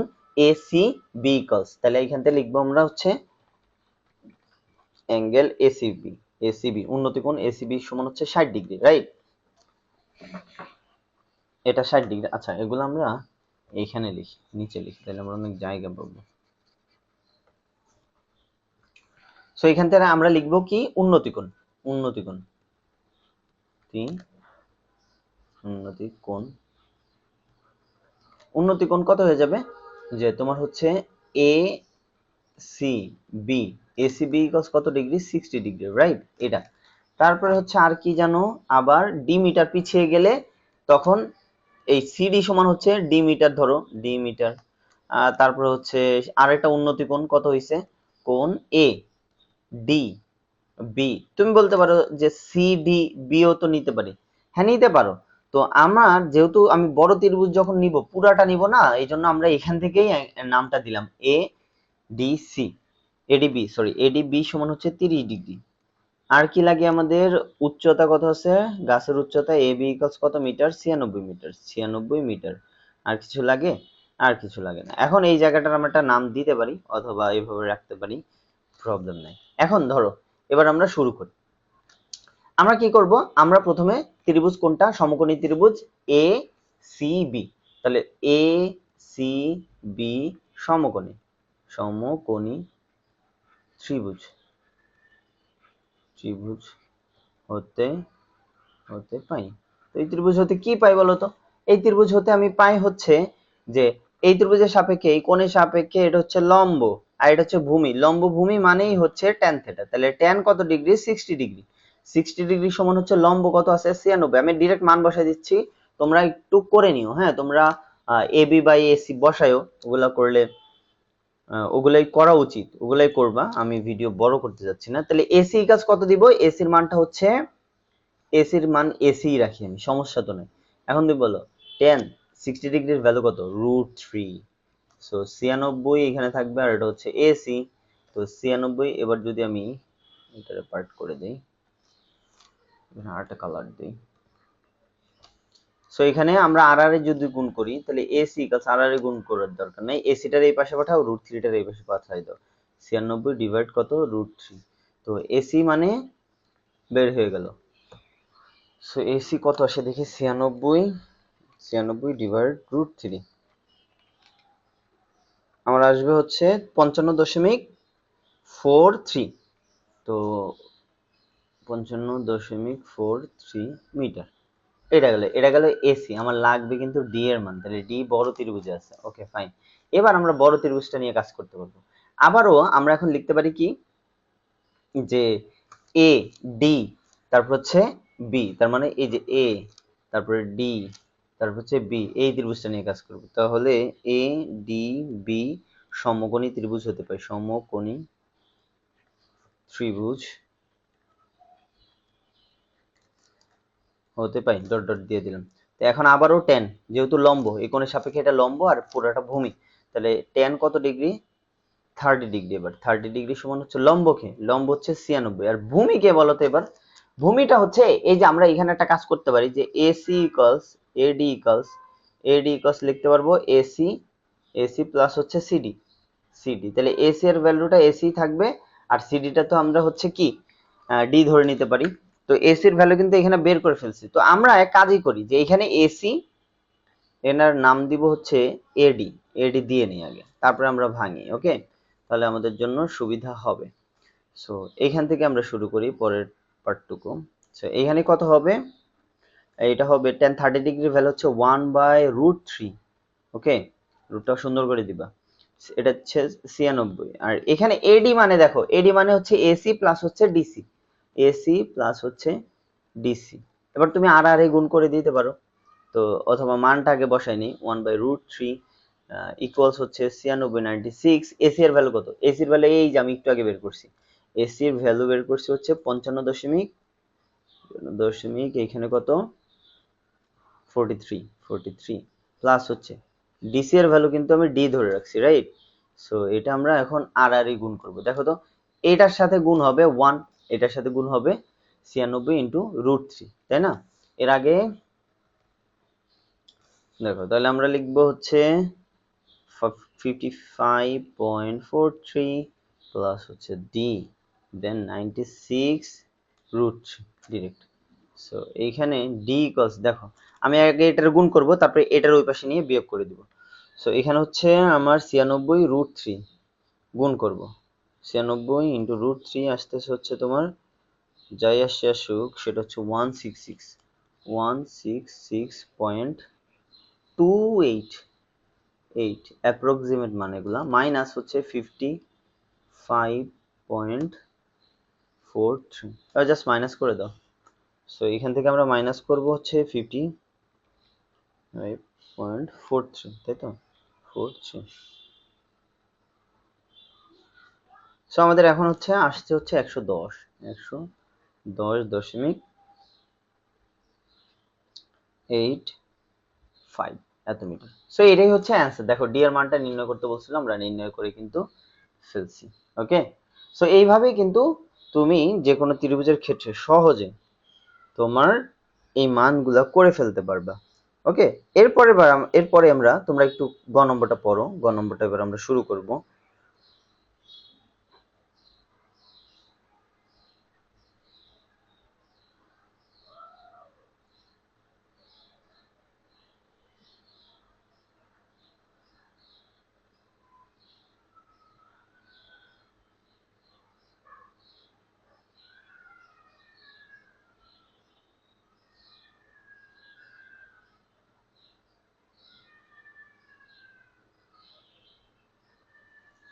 ACB ইকুয়ালস, তাহলে এখান থেকে লিখবো আমরা হচ্ছে অ্যাঙ্গেল ACB উন্নতি কোণ ACB সমান হচ্ছে 60 ডিগ্রি, রাইট? এটা 60 ডিগ্রি। আচ্ছা, এগুলো আমরা এইখানে লিখি, নিচে লিখি, তাহলে আমরা অনেক জায়গা পাবো। সো এখান থেকে আমরা লিখবো কি উন্নতি কোণ উন্নতি কোণ কত হয়ে যাবে, যে তোমার হচ্ছে ACB ইকুয়ালস কত ডিগ্রি, 60 ডিগ্রি, রাইট? এটা তারপরে হচ্ছে আর কি জানো, আবার ডি মিটার পিছিয়ে গেলে তখন এই সিডি সমান হচ্ছে ডি মিটার, ধরো ডি মিটার। তারপরে হচ্ছে আরেকটা উন্নতি কোণ কত হয়েছে, কোণ এ ডি বি। তুমি বলতে পারো যে সিডি বিও তো নিতে পারি, হ্যাঁ নিতে পারো। তো আমার যেহেতু আমি বড় ত্রিভুজ যখন নিব পুরাটা নিব না, এই জন্য আমরা এখান থেকেই নামটা দিলাম ADC ADB সমান হচ্ছে 30 ডিগ্রি। আর কি লাগে আমাদের, উচ্চতা কত আছে, গাছের উচ্চতা AB ইকুয়ালস কত মিটার, 96 মিটার। আর কিছু লাগে, আর কিছু লাগে না। এখন এই জায়গাটার আমরা একটা নাম দিতে পারি অথবা এইভাবে রাখতে পারি, প্রবলেম নাই। এখন ধরো এবার আমরা শুরু করি। আমরা কি করব, আমরা প্রথমে ত্রিভুজ কোনটা, সমকোণী ত্রিভুজ ACB, তাহলে ACB সমকোণী ত্রিভুজ হতে পাই। তো এই ত্রিভুজ হতে কি পাই বলতো, এই ত্রিভুজ হতে আমি পাই হচ্ছে যে এই ত্রিভুজের সাপেক্ষে এই কোণের সাপেক্ষে এটা হচ্ছে লম্ব আর এটা হচ্ছে ভূমি। লম্ব ভূমি মানেই হচ্ছে tan থিটা, তাহলে tan কত ডিগ্রি, 60 ডিগ্রি। 60 ডিগ্রি সমান হচ্ছে লম্ব কত আছে, 96। আমি ডাইরেক্ট মান বসাই দিচ্ছি, তোমরা একটু করে নিও, হ্যাঁ তোমরা AB বাই AC বসায়ও, ওগুলা করলে ওগুলাই করা উচিত, ওগুলাই করবা, আমি ভিডিও বড় করতে যাচ্ছি না। তাহলে AC কাজ কত দিব, এসির মানটা হচ্ছে, এসির মান এসি রাখি আমি, সমস্যা তো নাই। এখন তুমি বলো tan 60 ডিগ্রির ভ্যালু কত, √3। সো 96 এখানে থাকবে আর এটা হচ্ছে এসি। তো 96, এবার যদি আমি এটারে পার্ট করে দেই, এখানে আরেকটা কালার দেই। সো এখানে আমরা আর আর যদি গুণ করি তাহলে এসি কাছে আর আর গুণ করার দরকার নাই, এসিটার এই পাশে পাঠাও, √3টার এই পাশে পাঠাই দাও। 96 ডিভাইড কত, √3। তো এসি মানে বের হয়ে গেল। সো এসি কত আসে দেখি, 96 ডিভাইড √3 আমার আসবে হচ্ছে 55.43। তো 55.43 মিটার। এটা গেল এসি। আমার লাগবে কিন্তু ডি এর মান, তাহলে ডি বড় ত্রিভুজে আছে, ওকে ফাইন। এবার আমরা বড় ত্রিভুজটা নিয়ে কাজ করতে পারবো। আবারও আমরা এখন লিখতে পারি কি, যে এ ডি তারপর হচ্ছে বি, তার মানে এই যে এ তারপরে ডি তারপর হচ্ছে বি, এই ত্রিভুজটা নিয়ে কাজ করব। তাহলে এ ডি বি সমকোণী ত্রিভুজ হতে পারে, সমকোণী ত্রিভুজ হতে পাই, ডট ডট দিয়ে দিলাম। তো এখন আবারও tan, যেহেতু লম্ব এই কোণের সাপেক্ষে এটা লম্ব আর পুরোটা ভূমি, তাহলে tan কত ডিগ্রি, 30 ডিগ্রি। এবার 30 ডিগ্রি সমান হচ্ছে লম্বকে, লম্ব হচ্ছে 96 আর ভূমিকে বলো তো। এবার ভূমিটা হচ্ছে এই যে আমরা এখানে একটা কাজ করতে পারি, যে AC ইকুয়ালস AD ইকুয়ালস লিখতে পারবো AC প্লাস হচ্ছে CD। তাহলে AC এর ভ্যালুটা AC থাকবে আর CDটা তো আমরা হচ্ছে কি D ধরে নিতে পারি। তো AC এর ভ্যালু কিন্তু এখানে বের করে ফেলছি। তো আমরা এক কাজই করি, যে এখানে AC এনার নাম দিব হচ্ছে AD দিয়ে নিই আগে, তারপরে আমরা ভাঙি, ওকে? তাহলে আমাদের জন্য সুবিধা হবে। সো এইখান থেকে আমরা শুরু করি পরের পার্টটুকু। সো এইখানে কত হবে, এটা হবে tan 30 ডিগ্রি ভ্যালু হচ্ছে 1/√3, ওকে? রুটটা সুন্দর করে দিবা। এটা হচ্ছে 96। আর এখানে AD মানে দেখো, AD মানে হচ্ছে AC প্লাস হচ্ছে DC। এবার তুমি আর আর গুণ করে দিতে পারো, তো অথবা মানটা আগে বসাই নি, 1/√3 ইকুয়ালস হচ্ছে 96 এসি এর ভ্যালু কত, এসি এর ভ্যালু এই যে আমি একটু আগে বের করছি, এসি এর ভ্যালু বের করছি হচ্ছে 55 দশমিক এখানে কত 43 প্লাস হচ্ছে ডিসি এর ভ্যালু কিন্তু আমি ডি ধরে রাখছি, রাইট? সো এটা আমরা এখন আর আর গুণ করব। দেখো তো এটার সাথে গুণ হবে 1, এটার সাথে গুণ হবে 96 ইন্টু √3, তাই না? এর আগে দেখো, তাহলে আমরা লিখবো হচ্ছে 55.43 প্লাস হচ্ছে ডি, দেন 96 √3 ডিরেক্ট। সো এইখানে ডি ইকুয়ালস, দেখো আমি আগে এটার গুণ করব, তারপরে এটার ওই পাশে নিয়ে বিয়োগ করে দিব। সো এখানে হচ্ছে আমার 96 √3 গুণ করব, 96 ইন্টু √3 আসতেছে হচ্ছে তোমার, যাই আসে আসুক সেটা হচ্ছে 166.28 অ্যাপ্রক্সিমেট মানে এগুলা, মাইনাস হচ্ছে 55.43, জাস্ট মাইনাস করে দাও। সো এখান থেকে আমরা মাইনাস করব হচ্ছে 55.43, তাই তো, 43। সো আমাদের এখন হচ্ছে আসছে হচ্ছে 110.85 এত মিটার। সো এটাই হচ্ছে অ্যান্সার। দেখো ডি এর মানটা নির্ণয় করতে বলছিলাম, আমরা নির্ণয় করে কিন্তু ফেলছি। ওকে, সো এইভাবেই কিন্তু তুমি যে কোনো ত্রিভুজের ক্ষেত্রে সহজে তোমার এই মানগুলা করে ফেলতে পারবা। ওকে, এরপরে আমরা, তোমরা একটু গ নম্বরটা পড়ো, গ নম্বরটা এবার আমরা শুরু করব।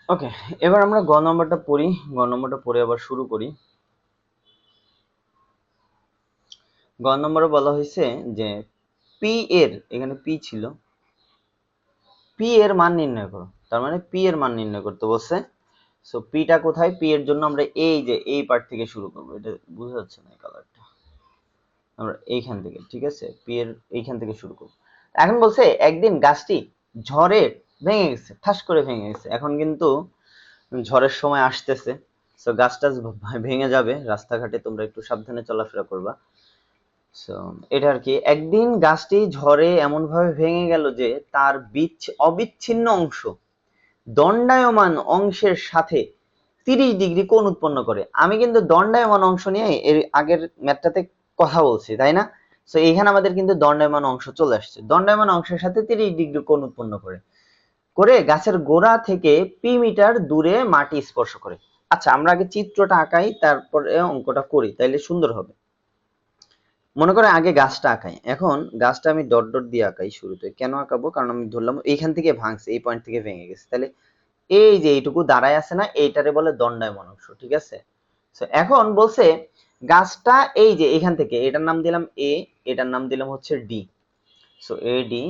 ওকে, এবার আমরা গ নম্বরটা পড়ি, গ নম্বরটা পড়ে আবার শুরু করি। গ নম্বরে বলা হয়েছে যে পি এর, এখানে পি ছিল, পি এর মান নির্ণয় করো, তার মানে পি এর মান নির্ণয় করতে বলছে। সো পিটা কোথায়, পি এর জন্য আমরা এই যে এই পার্ট থেকে শুরু করব, এটা বোঝা যাচ্ছে না এই কালারটা, আমরা এইখান থেকে, ঠিক আছে, পি এর এইখান থেকে শুরু করব। এখন বলছে একদিন গাছটি ঝড়ে ভেঙে গেছে, ঠাস করে ভেঙে গেছে। এখন কিন্তু ঝড়ের সময় আসতেছে, সো গাছটা ভেঙে যাবে, রাস্তাঘাটে তোমরা একটু সাবধানে চলাফেরা করবা। সো এটা আর কি, একদিন গাছটি ঝড়ে এমন ভাবে ভেঙে গেল যে তার অবিচ্ছিন্ন অংশ দণ্ডায়মান অংশের সাথে 30 ডিগ্রি কোণ উৎপন্ন করে। আমি কিন্তু দণ্ডায়মান অংশ নিয়ে এর আগের ম্যাথটাতে কথা বলছি, তাই না? সো এখানে আমাদের কিন্তু দণ্ডায়মান অংশ চলে আসছে, দণ্ডায়মান অংশের সাথে 30 ডিগ্রি কোণ উৎপন্ন করে করে গাছের গোড়া থেকে পি মিটার দূরে মাটি স্পর্শ করে। আচ্ছা, আমরা আগে চিত্রটা আঁকাই, তারপরে অঙ্কটা করি, তাইলে সুন্দর হবে। মনে করে আগে গাছটা আঁকাই, এখন গাছটা আমি ডট ডট দিয়ে আঁকাই শুরুতে। কেন আঁকাবো, কারণ আমি ধরলাম এইখান থেকে ভাঙছে, এই পয়েন্ট থেকে ভেঙে গেছে, তাহলে এই যে এইটুকু দাঁড়ায় আছে না, এইটারে বলে দণ্ডায়মান অংশ, ঠিক আছে? সো এখন বলছে গাছটা এই যে এখান থেকে, এটার নাম দিলাম এ, এটার নাম দিলাম হচ্ছে D. So A D.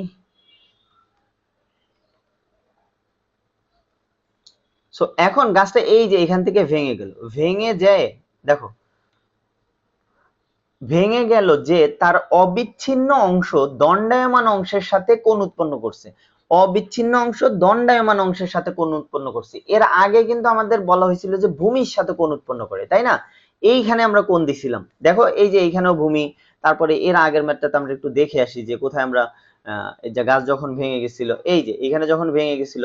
So এখন গাছটা এই যে এখান থেকে ভেঙে গেল, ভেঙে যায়, দেখো ভেঙে গেল যে তার অবিচ্ছিন্ন অংশ দণ্ডায়মান অংশের সাথে কোণ উৎপন্ন করছে। অবিচ্ছিন্ন অংশ দণ্ডায়মান অংশের সাথে কোণ উৎপন্ন করছে। এর আগে কিন্তু আমাদের বলা হয়েছিল যে ভূমির সাথে কোণ উৎপন্ন করে, তাই না? এইখানে আমরা কোণ দিছিলাম, দেখো এই যে এইখানেও ভূমি। তারপরে এর আগের ম্যাথটাতে আমরা একটু দেখে আসি যে কোথায় আমরা এই যে গাছ যখন ভেঙে গেছিল, এই যে এখানে যখন ভেঙে গেছিল,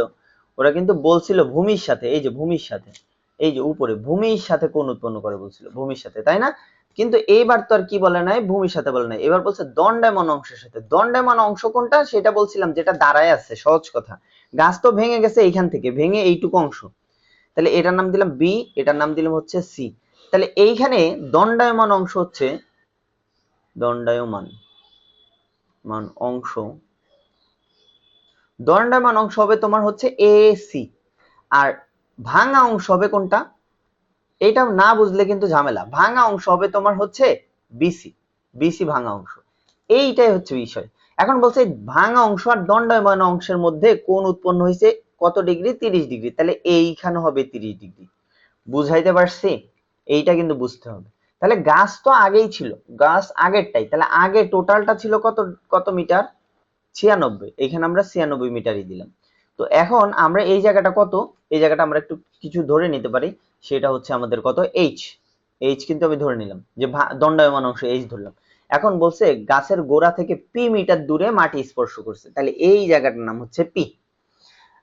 ওরা কিন্তু বলছিল ভূমির সাথে, এই যে ভূমির সাথে, এই যে উপরে ভূমির সাথে কোণ উৎপন্ন করে বলছিল, ভূমির সাথে, তাই না? কিন্তু এইবার তো আর কি বলে নাই, ভূমির সাথে বলে নাই, এবার বলছে দণ্ডায়মান অংশের সাথে। দণ্ডায়মান অংশ কোনটা সেটা বলছিলাম, যেটা দাঁড়ায় আছে, সহজ কথা। গাছ তো ভেঙে গেছে এইখান থেকে, ভেঙে এইটুকু অংশ, তাহলে এটার নাম দিলাম বি, এটার নাম দিলাম হচ্ছে সি। তাহলে এইখানে দণ্ডায়মান অংশ হচ্ছে, দণ্ডায়মান অংশ, দণ্ডায়মান অংশ হবে তোমার হচ্ছে এ সি, আর ভাঙা অংশ হবে কোনটা, এটা না বুঝলে কিন্তু ঝামেলা। ভাঙা অংশ হবে তোমার হচ্ছে বিসি, বিসি ভাঙা অংশ, এইটাই হচ্ছে বিষয়। এখন বলছে ভাঙা অংশ আর দণ্ডায়মান অংশের মধ্যে কোণ উৎপন্ন হয়েছে কত ডিগ্রি, 30 ডিগ্রি, তাহলে এইখানে হবে 30 ডিগ্রি। বুঝাইতে পারছি? এইটা কিন্তু বুঝতে হবে। তাহলে গাছ তো আগেই ছিল, গাছ আগেরটাই, তাহলে আগে টোটালটা ছিল কত, কত মিটার, 96, এখানে আমরা 96 মিটারই দিলাম। তো এখন আমরা এই জায়গাটা কত, এই জায়গাটা আমরা একটু কিছু ধরে নিতে পারি, সেটা হচ্ছে আমাদের কত এইচ। এইচ কিন্তু আমি ধরে নিলাম যে দণ্ডায়মান অংশ এইচ ধরলাম। এখন বলছে গাছের গোড়া থেকে পি মিটার দূরে মাটি স্পর্শ করছে, তাহলে এই জায়গাটার নাম হচ্ছে পি।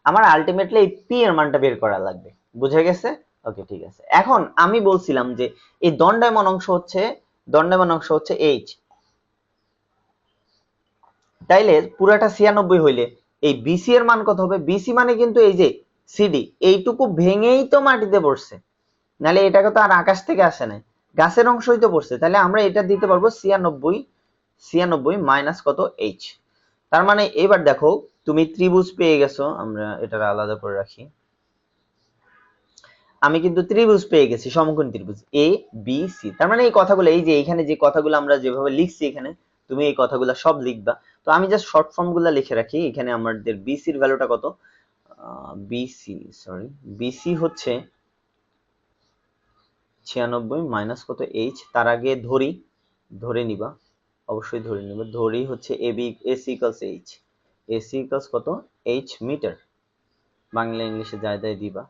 আমার আলটিমেটলি এই পি এর মানটা বের করা লাগবে, বুঝে গেছে? ওকে ঠিক আছে। এখন আমি বলছিলাম যে এই দণ্ডায়মান অংশ হচ্ছে এইচ, তাইলে পুরাটা 96 হইলে এই বিসি এর মান কত হবে? বিসি মানে কিন্তু এই যে সিডি, এইটুকু ভেঙেই তো মাটিতে পড়ছে, নাহলে এটাকে তো আর আকাশ থেকে আসে নাই, গাছের অংশই তো পড়ছে। তাহলে আমরা এটা দিতে পারবো 96 মাইনাস কত এইচ। তার মানে এবার দেখো তুমি ত্রিভুজ পেয়ে গেছো, আমরা এটা আলাদা করে রাখি। আমি কিন্তু ত্রিভুজ পেয়ে গেছি, সমকোণী ত্রিভুজ এ বি সি। তার মানে এই কথাগুলো, এই যে এখানে যে কথাগুলো আমরা যেভাবে লিখছি এখানে, তুমি এই কথাগুলো সব লিখবা। তো আমি জাস্ট শর্ট ফর্ম গুলা লিখে রাখি। এখানে আমাদের বিসি এর ভ্যালুটা কত? বিসি হচ্ছে 96 মাইনাস কত এইচ। তার আগে ধরে নিবা, অবশ্যই ধরে নিবা, ধরি হচ্ছে AB AC equals H. AC equals কত? H metre. বাংলা ইংলিশে যায় দিবা।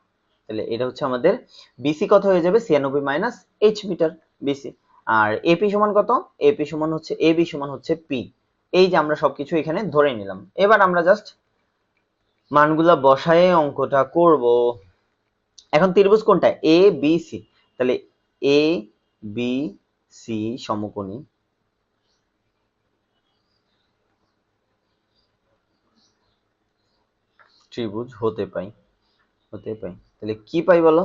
তাহলে এটা হচ্ছে আমাদের বিসি কত হয়ে যাবে? 96 মাইনাস এইচ মিটার বিসি। আর এপি সমান কত? এবি সমান হচ্ছে পি। এই যে আমরা সবকিছু এখানে ধরে নিলাম, এবার আমরা জাস্ট মানগুলা বসায়ে অঙ্কটা করব। এখন ত্রিভুজ কোনটা? A B C. তাহলে এ বি সি সমকোণী ত্রিভুজ হতে পাই। তাহলে কি পাই বলো?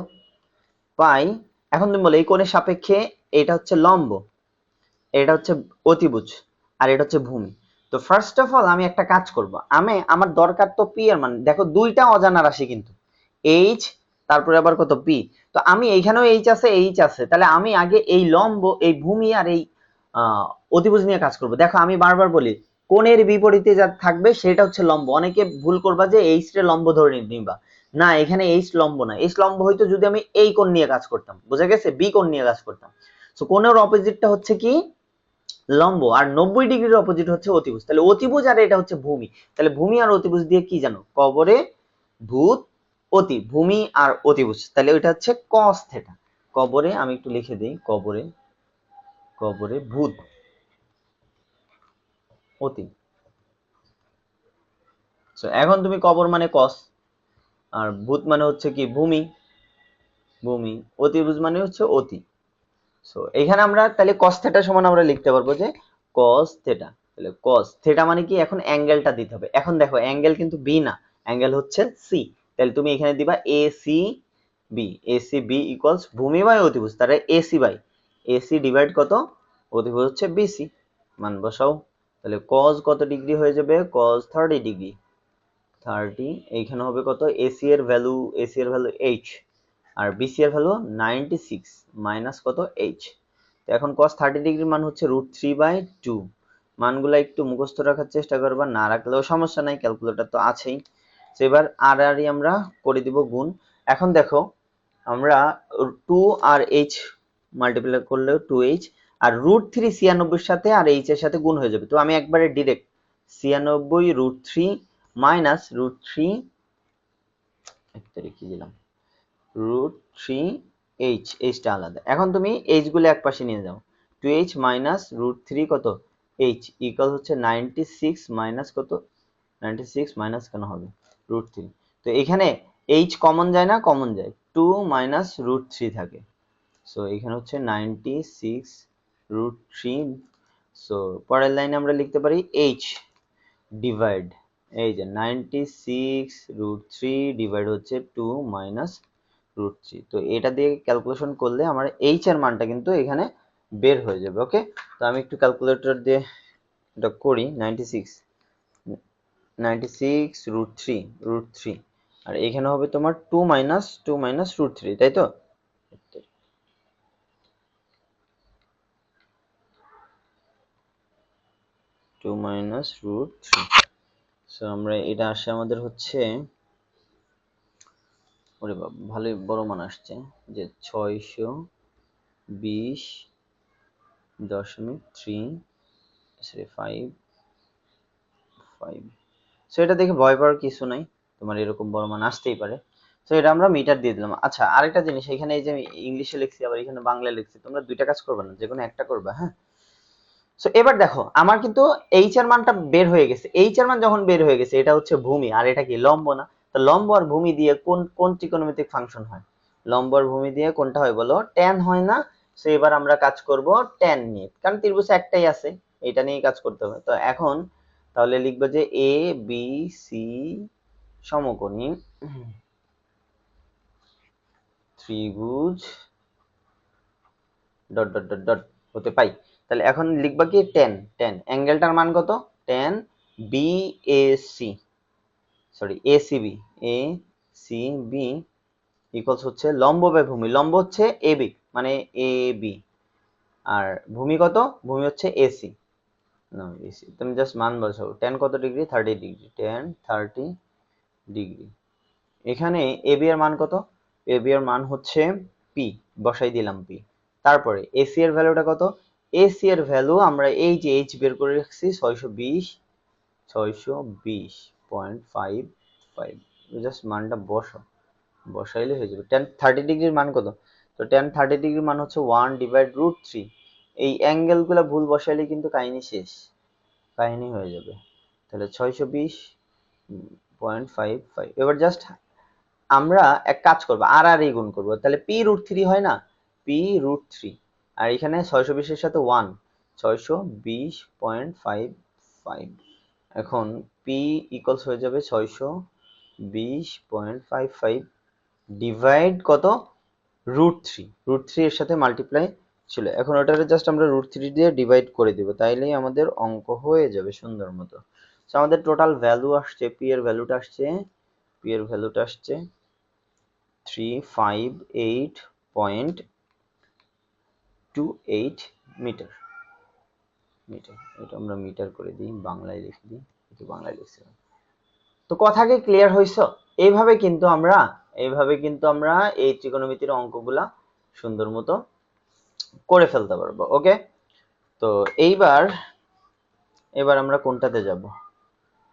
পাই। এখন তুমি বলো এই কোণের সাপেক্ষে এটা হচ্ছে লম্ব, এটা হচ্ছে অতিভুজ, আর এটা হচ্ছে ভূমি। তো ফার্স্ট অফ অল আমি একটা কাজ করব, আমার দরকার তো পি এর মান। দেখো দুইটা অজানা রাশি কিন্তু, এইচ তারপরে আবার কত পি। তো আমি এইখানেও এইচ আছে, তাহলে আমি আগে এই লম্ব, এই ভূমি আর এই অতিভুজ নিয়ে কাজ করব। দেখো আমি বারবার বলি কোণের বিপরীতে যা থাকবে সেটা হচ্ছে লম্ব। অনেকে ভুল করবা যে এইচ রে লম্ব ধরে নিবা, না এখানে এইচ লম্ব না। এইচ লম্ব হইতো যদি আমি এই কোণ নিয়ে কাজ করতাম, বুঝা গেছে? বি কোণ নিয়ে কাজ করতাম। সো কোণের অপোজিটটা হচ্ছে কি? লম্ব। আর 90 ডিগ্রির অপোজিট হচ্ছে অতিভুজ। তাহলে অতিভুজ আর এটা হচ্ছে ভূমি। তাহলে ভূমি আর অতিভুজ দিয়ে কি জানো? কবরে ভূত অতি, ভূমি আর অতিভুজ। তাহলে ওইটা হচ্ছে কস থেটা। কবরে আমি একটু লিখে দিই, কবরে ভূত অতি। এখন তুমি কবর মানে কস, আর ভূত মানে হচ্ছে কি? ভূমি, অতিভুজ মানে হচ্ছে অতি। সো এখানে আমরা তাহলে cos থিটা সমান আমরা লিখতে পারবো যে cos থিটা। তাহলে cos থিটা মানে কি? এখন অ্যাঙ্গেলটা দিতে হবে। এখন দেখো অ্যাঙ্গেল কিন্তু বি না, অ্যাঙ্গেল হচ্ছে সি। তাহলে তুমি এখানে দিবা এসি বি ইকুয়ালস ভূমি বাই অতিভুজ, তাহলে এসি ডিভাইড কত? অতিভুজ হচ্ছে বিসি। মান বসাও। তাহলে cos কত ডিগ্রি হয়ে যাবে? cos 30 degree. 30 এইখানে হবে কত? এসি এর ভ্যালু এইচ, আর বিসি এর ভ্যালু 96 মাইনাস কত এইচ। তো এখন cos 30 ডিগ্রির মান হচ্ছে √3/2। মানগুলো একটু মুখস্থ রাখার চেষ্টা করবা, না রাখলেও সমস্যা নাই, ক্যালকুলেটর তো আছেই। তো এবার আর আমরা করে দিব গুণ। এখন দেখো আমরা 2 আর এইচ মাল্টিপ্লাই করলেও 2h, আর √3 96 সাথে আর এইচ এর সাথে গুণ হয়ে যাবে। তো আমি একবারে ডিরেক্ট 96 √3 মাইনাস √3, কি দিলাম, √3h, এইচটা আলাদা। এখন তুমি এইচ গুলো এক পাশে নিয়ে যাও। 2h মাইনাস √3 কত h ইকুয়াল হচ্ছে 96 মাইনাস কত? 96 মাইনাস কেন হবে √3? তো এখানে h কমন যায় না? কমন যায়, 2 মাইনাস √3 থাকে। সো এখানে হচ্ছে 96 √3। সো পরের লাইনে আমরা লিখতে পারি h ডিভাইড, এই যে 96 √3 ডিভাইড হচ্ছে 2 মাইনাস √3। তো এটা দিয়ে ক্যালকুলেশন করলে আমার এইচ এর মানটা কিন্তু এখানে বের হয়ে যাবে। ওকে, তো আমি একটু ক্যালকুলেটর দিয়ে এটা করি। 96 √3 আর এখানে হবে তোমার 2 মাইনাস √3, তাই তো? 2 মাইনাস √3। সো আমরা এটা আসে আমাদের হচ্ছে, ওরে বাবা ভালোই বড় মান আসছে, যে 620.55। সো এটা দেখে ভয় পাওয়ার কিছু নাই, তোমার এরকম বড় মান আসতেই পারে। তো এটা আমরা মিটার দিয়ে দিলাম। আচ্ছা আরেকটা জিনিস, এখানে এই যে আমি ইংলিশে লিখছি আবার এখানে বাংলায় লিখছি, তোমরা দুইটা কাজ করবে না, যে কোনো একটা করবে, হ্যাঁ। সো এবার দেখো আমার কিন্তু এইচ এর মানটা বের হয়ে গেছে। এইচ এর মান যখন বের হয়ে গেছে, এটা হচ্ছে ভূমি আর এটা কি লম্ব না? তো লম্ব আর ভূমি দিয়ে কোন কোন ত্রিকোণমিতিক ফাংশন হয়? লম্ব আর ভূমি দিয়ে কোনটা হয় বলো? ট্যান হয় না? সো এবার আমরা কাজ করব ট্যান নিয়ে, কারণ ত্রিভুজ একটাই আছে, এটা নিয়ে কাজ করতে হবে। তো এখন তাহলে লিখবো যে এ বি সি সমকোণী ত্রিভুজ ডট ডট ডট ডট হতে পাই। তাহলে এখন লিখবা কি টেন, টেন অ্যাঙ্গেলটার মান কত? Tan B A C, sorry A C B, A C B equals হচ্ছে লম্ব বাই ভূমি, লম্ব হচ্ছে এ বি মানে এ বি, আর ভূমি কত? ভূমি হচ্ছে এসি, না এসি, তুমি জাস্ট মান বসাও। টেন কত ডিগ্রি? 30 degree, ten 30 degree. এখানে এবি এর মান কত? এবি এর মান হচ্ছে পি, বসাই দিলাম পি। তারপরে এসি এর ভ্যালুটা কত? এসি এর ভ্যালু আমরা এই যে এইচ বের করে রাখছি 620, 620.55, জাস্ট মানটা বসাইলে হয়ে যাবে। টেন 30 ডিগ্রির মান কত? তো টেন 30 ডিগ্রির মান হচ্ছে 1/√3। এই অ্যাঙ্গেল গুলা ভুল বসাইলে কিন্তু কাহিনী শেষ, কাহিনী হয়ে যাবে। তাহলে 620.55। এবার জাস্ট আমরা এক কাজ করবো, আর আর এই গুণ করবো, তাহলে p√3 হয় না? p√3, আর এখানে 620 এর সাথে 1, 620.55। এখন p ইকুয়ালস হয়ে যাবে 620.55 ডিভাইড কত? √3, √3 এর সাথে মাল্টিপ্লাই ছিল, এখন ওটারে জাস্ট আমরা √3 দিয়ে ডিভাইড করে দিব, তাইলেই আমাদের অঙ্ক হয়ে যাবে সুন্দর মতো। তো আমাদের টোটাল ভ্যালু আসছে, p এর ভ্যালুটা আসছে 358.28 মিটার। এটা আমরা মিটার করে দিই, বাংলায় লিখে দিই, একটু বাংলায় লিখছি। তো কথা কি ক্লিয়ার হইছো? এইভাবে কিন্তু আমরা এই ত্রিকোণমিতির অঙ্কগুলা সুন্দর মতো করে ফেলতে পারবো। ওকে, তো এবার আমরা কোনটাতে যাব?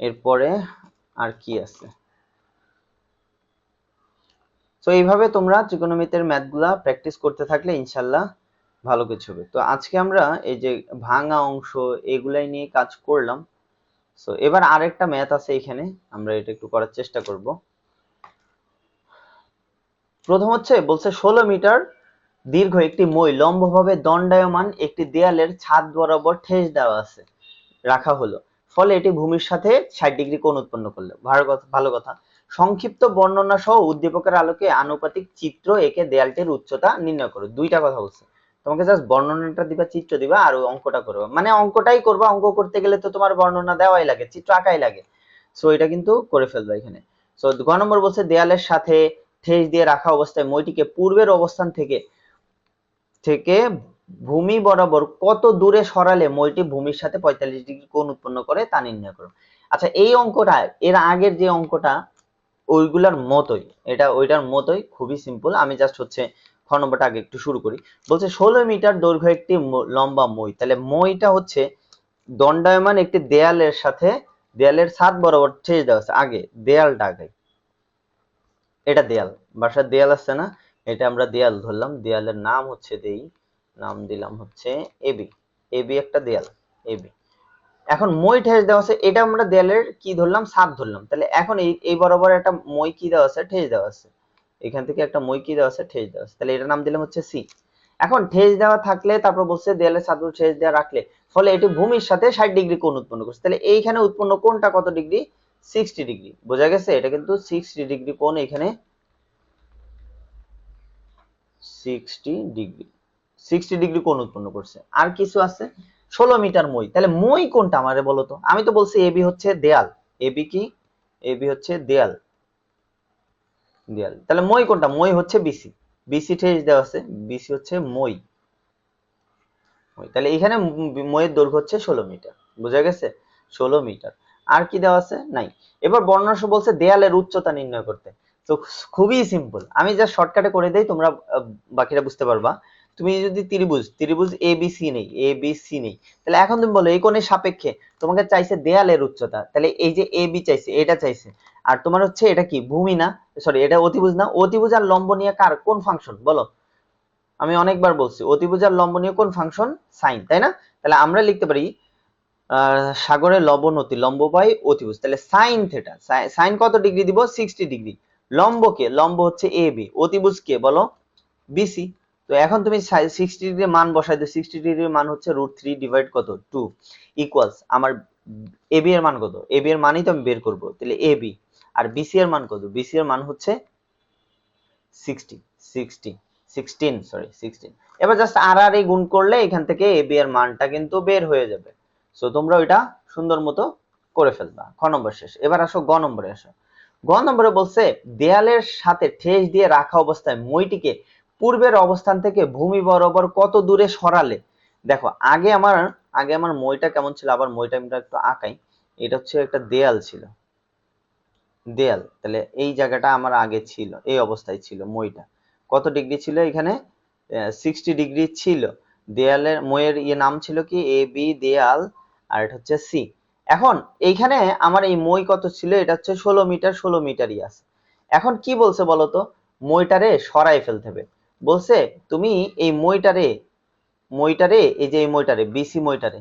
এরপরে আর কি আছে? তো এইভাবে তোমরা ত্রিকোণমিতির ম্যাথগুলা প্র্যাকটিস করতে থাকলে ইনশাল্লাহ ভালো কিছু হবে। তো আজকে আমরা এই যে ভাঙা অংশ এগুলাই নিয়ে কাজ করলাম। সো এবার আরেকটা ম্যাথ আছে এখানে, আমরা এটা একটু করার চেষ্টা করব। প্রথম হচ্ছে বলছে 16 মিটার দীর্ঘ একটি মই লম্বভাবে দণ্ডায়মান একটি দেয়ালের ছাদ বরাবর ঠেস দেওয়া আছে, রাখা হলো, ফলে এটি ভূমির সাথে 60 ডিগ্রি কোণ উৎপন্ন করলো। ভালো কথা। সংক্ষিপ্ত বর্ণনা সহ উদ্দীপকের আলোকে আনুপাতিক চিত্র এঁকে দেয়ালটির উচ্চতা নির্ণয় করো। দুইটা কথা বলছে, তোমাকে জাস্ট বর্ণনাটা দিবা, চিত্র দিবা, আর অঙ্কটা করবা, মানে অঙ্কটাই করবা। অঙ্ক করতে গেলে তো তোমার বর্ণনা দেওয়াই লাগে, চিত্র আঁকাই লাগে। সো এটা কিন্তু করে ফেলবা এখানে। সো গ নম্বর বলছে দেয়ালের সাথে ঠেস দিয়ে রাখা অবস্থায় মইটিকে পূর্বের অবস্থান থেকে থেকে ভূমি বরাবর কত দূরে সরালে মইটি ভূমির সাথে 45 ডিগ্রি কোণ উৎপন্ন করে তা নির্ণয় করো। আচ্ছা এই অঙ্কটা এর আগের যে অঙ্কটা ওইগুলার মতোই, এটা ওইটার মতোই, খুবই সিম্পল। আমি জাস্ট হচ্ছে খ নম্বরটা আগে একটু শুরু করি। বলছে 16 মিটার দৈর্ঘ্য একটি লম্বা মই, তাহলে মইটা হচ্ছে দণ্ডায়মান একটি দেয়ালের সাথে দেয়ালের ছাদ বরাবর ঠেস দেওয়া আছে। আগে দেয়ালটা আগে, এটা দেয়াল, বাসার দেয়াল আছে না, এটা আমরা দেয়াল ধরলাম, দেয়ালের নাম হচ্ছে নাম দিলাম হচ্ছে এবি, এবি একটা দেয়াল, এবি। এখন মই ঠেস দেওয়া আছে, এটা আমরা দেয়ালের কি ধরলাম? ছাদ ধরলাম। তাহলে এখন এই বরাবর একটা মই কি দেওয়া আছে? ঠেস দেওয়া আছে। এখান থেকে একটা মই কি দেওয়া আছে? ঠেস দেওয়া আছে। তাহলে এটার নাম দিলাম হচ্ছে সি। এখন ঠেস দেওয়া থাকলে তারপর বলছে দেয়ালের ছাদ ঠেস দেওয়া রাখলে ফলে এটি ভূমির সাথে 60 ডিগ্রি কোণ উৎপন্ন করছে। তাহলে এইখানে উৎপন্ন কোণটা কত ডিগ্রি? 60 ডিগ্রি। বোঝা গেছে? এটা কিন্তু 60 ডিগ্রি কোণ এখানে 60 ডিগ্রি কোণ উৎপন্ন করছে। আর কিছু আছে? 16 মিটার মই, তাহলে মই কোনটা আমারে বলো তো? আমি তো বলছি এবি হচ্ছে দেয়াল, এবি কি? এবি হচ্ছে দেয়াল, দেয়াল। তাহলে মই কোনটা? মই হচ্ছে বিসি, বিসি ঠেস দেওয়া আছে, বিসি হচ্ছে মই। তাহলে এখানে মইয়ের দৈর্ঘ্য হচ্ছে 16 মিটার। বোঝা গেছে? 16 মিটার। আর কি দেওয়া আছে? নাই। এবার বর্ণনা বলছে দেয়ালের উচ্চতা নির্ণয় করতে। তো খুবই সিম্পল, আমি যা শর্টকাটে করে দেই, তোমরা বাকিটা বুঝতে পারবা। তুমি যদি ত্রিভুজ এ বি সি নেই, এ বি সি নেই, তাহলে এখন তুমি বলো এই কোণের সাপেক্ষে তোমাকে চাইছে দেয়ালের উচ্চতা, তাহলে এই যে এ বি চাইছে, এটা চাইছে, আর তোমার হচ্ছে এটা কি? ভূমি না? সরি এটা অতিভুজ না, অতিভুজ আর লম্ব নিয়ে কার কোন ফাংশন বলো? আমি অনেকবার বলছি অতিভুজ আর লম্ব নিয়ে কোন ফাংশন? সাইন, তাই না? তাহলে আমরা লিখতে পারি সাগরে লবণ অতি লম্ব বাই অতিভুজ, তাহলে সাইন থিটা, সাইন কত ডিগ্রি দিব? 60 ডিগ্রি। লম্ব কে? লম্ব হচ্ছে এ বি। অতিভুজ কে বলো? বিসি। তো এখন তুমি 60 ডিগ্রির মান বসাই দিও, 60 ডিগ্রির মান হচ্ছে √3 ডিভাইড কত 2 ইকুয়ালস আমার এবি এর মান কত? এবি এর মানই তো আমি বের করব, তাহলে এবি। আর বিসি এর মান কত? বিসি এর মান হচ্ছে 60 60 16 সরি 16। এবার জাস্ট আর আর গুণ করলে এখান থেকে এবি এর মানটা কিন্তু বের হয়ে যাবে। সো তোমরা ওইটা সুন্দর মতো করে ফেলবা। খ নম্বর শেষ। এবার আসো গ নম্বরে আসো। গ নম্বরে বলছে দেয়ালের সাথে ঠেস দিয়ে রাখা অবস্থায় মইটিকে পূর্বের অবস্থান থেকে ভূমি বরাবর কত দূরে সরালে? দেখো আগে আমার মইটা কেমন ছিল, আবার মইটা আমরা একটু আঁকাই। এটা হচ্ছে একটা দেয়াল ছিল, দেয়াল। তাহলে এই জায়গাটা আমার আগে ছিল, এই অবস্থায় ছিল মইটা। কত ডিগ্রি ছিল এখানে? 60 ডিগ্রি ছিল। দেয়ালের মইয়ের নাম ছিল কি? এ বি দেয়াল, আর এটা হচ্ছে সি। এখন এইখানে আমার এই মই কত ছিল? এটা হচ্ছে 16 মিটার, 16 মিটারই আছে। এখন কি বলছে বলতো? মইটারে সরাই ফেলতে হবে। বলছে তুমি এই মইটারে এই যে এই মইটারে বিসি মইটারে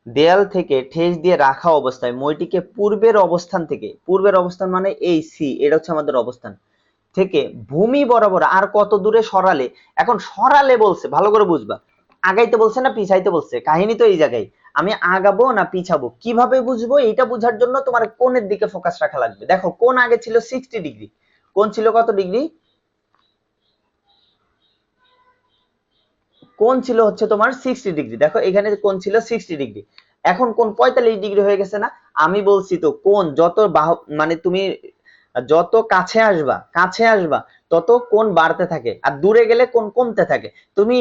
দেয়াল থেকে ঠেস দিয়ে রাখা অবস্থায় মইটিকে পূর্বের অবস্থান থেকে, পূর্বের অবস্থান মানে এই সি, এটা হচ্ছে আমাদের অবস্থান থেকে ভূমি বরাবর আর কত দূরে সরালে? এখন সরালে বলছে, ভালো করে বুঝবা। আগাইতে বলছে না পিছাইতে বলছে? কাহিনী তো এই জায়গায়। আমি আগাবো না পিছাবো কিভাবে বুঝবো? এটা বোঝার জন্য তোমার কোণের দিকে ফোকাস রাখা লাগবে। দেখো কোণ আগে ছিল 60 ডিগ্রি, কোণ ছিল কত ডিগ্রি? কোণ ছিল হচ্ছে তোমার 60 ডিগ্রি। দেখো এখানে কোণ ছিল 60 ডিগ্রি, এখন কোণ 45 ডিগ্রি হয়ে গেছে না? আমি বলছি তো কোণ যত মানে তুমি যত কাছে আসবা তত কোণ বাড়তে থাকে, আর দূরে গেলে কোণ কমতে থাকে। তুমি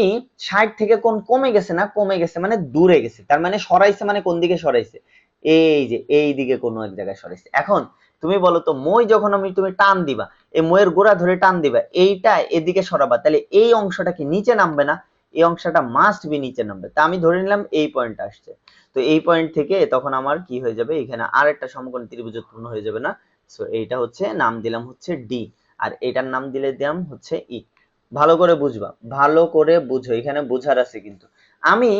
60 থেকে কোণ কমে গেছে না? কমে গেছে মানে দূরে গেছে, তার মানে সরাইছে, মানে কোন দিকে সরাইছে? এই যে এই দিকে কোনো এক জায়গায় সরাইছে। এখন তুমি বলো তো মই যখন তুমি টান দিবা, এই মইয়ের গোড়া ধরে টান দিবা, এইটা এদিকে সরাবা, তাহলে এই অংশটা কি নিচে নামবে না? এই অংশটা মাস্ট বি নিচে নামবে। তা আমি ধরে নিলাম এই পয়েন্ট আসছে, তো এই পয়েন্ট থেকে তখন আমার কি হয়ে যাবে? এখানে আর একটা সমকোণী ত্রিভুজ উৎপন্ন হয়ে যাবে না? সো এইটা হচ্ছে নাম দিলাম হচ্ছে ডি, আর এটার নাম দিলাম হচ্ছে ই। ভালো করে বুঝবা, ভালো করে বুঝো, এখানে বোঝার আছে কিন্তু। আমি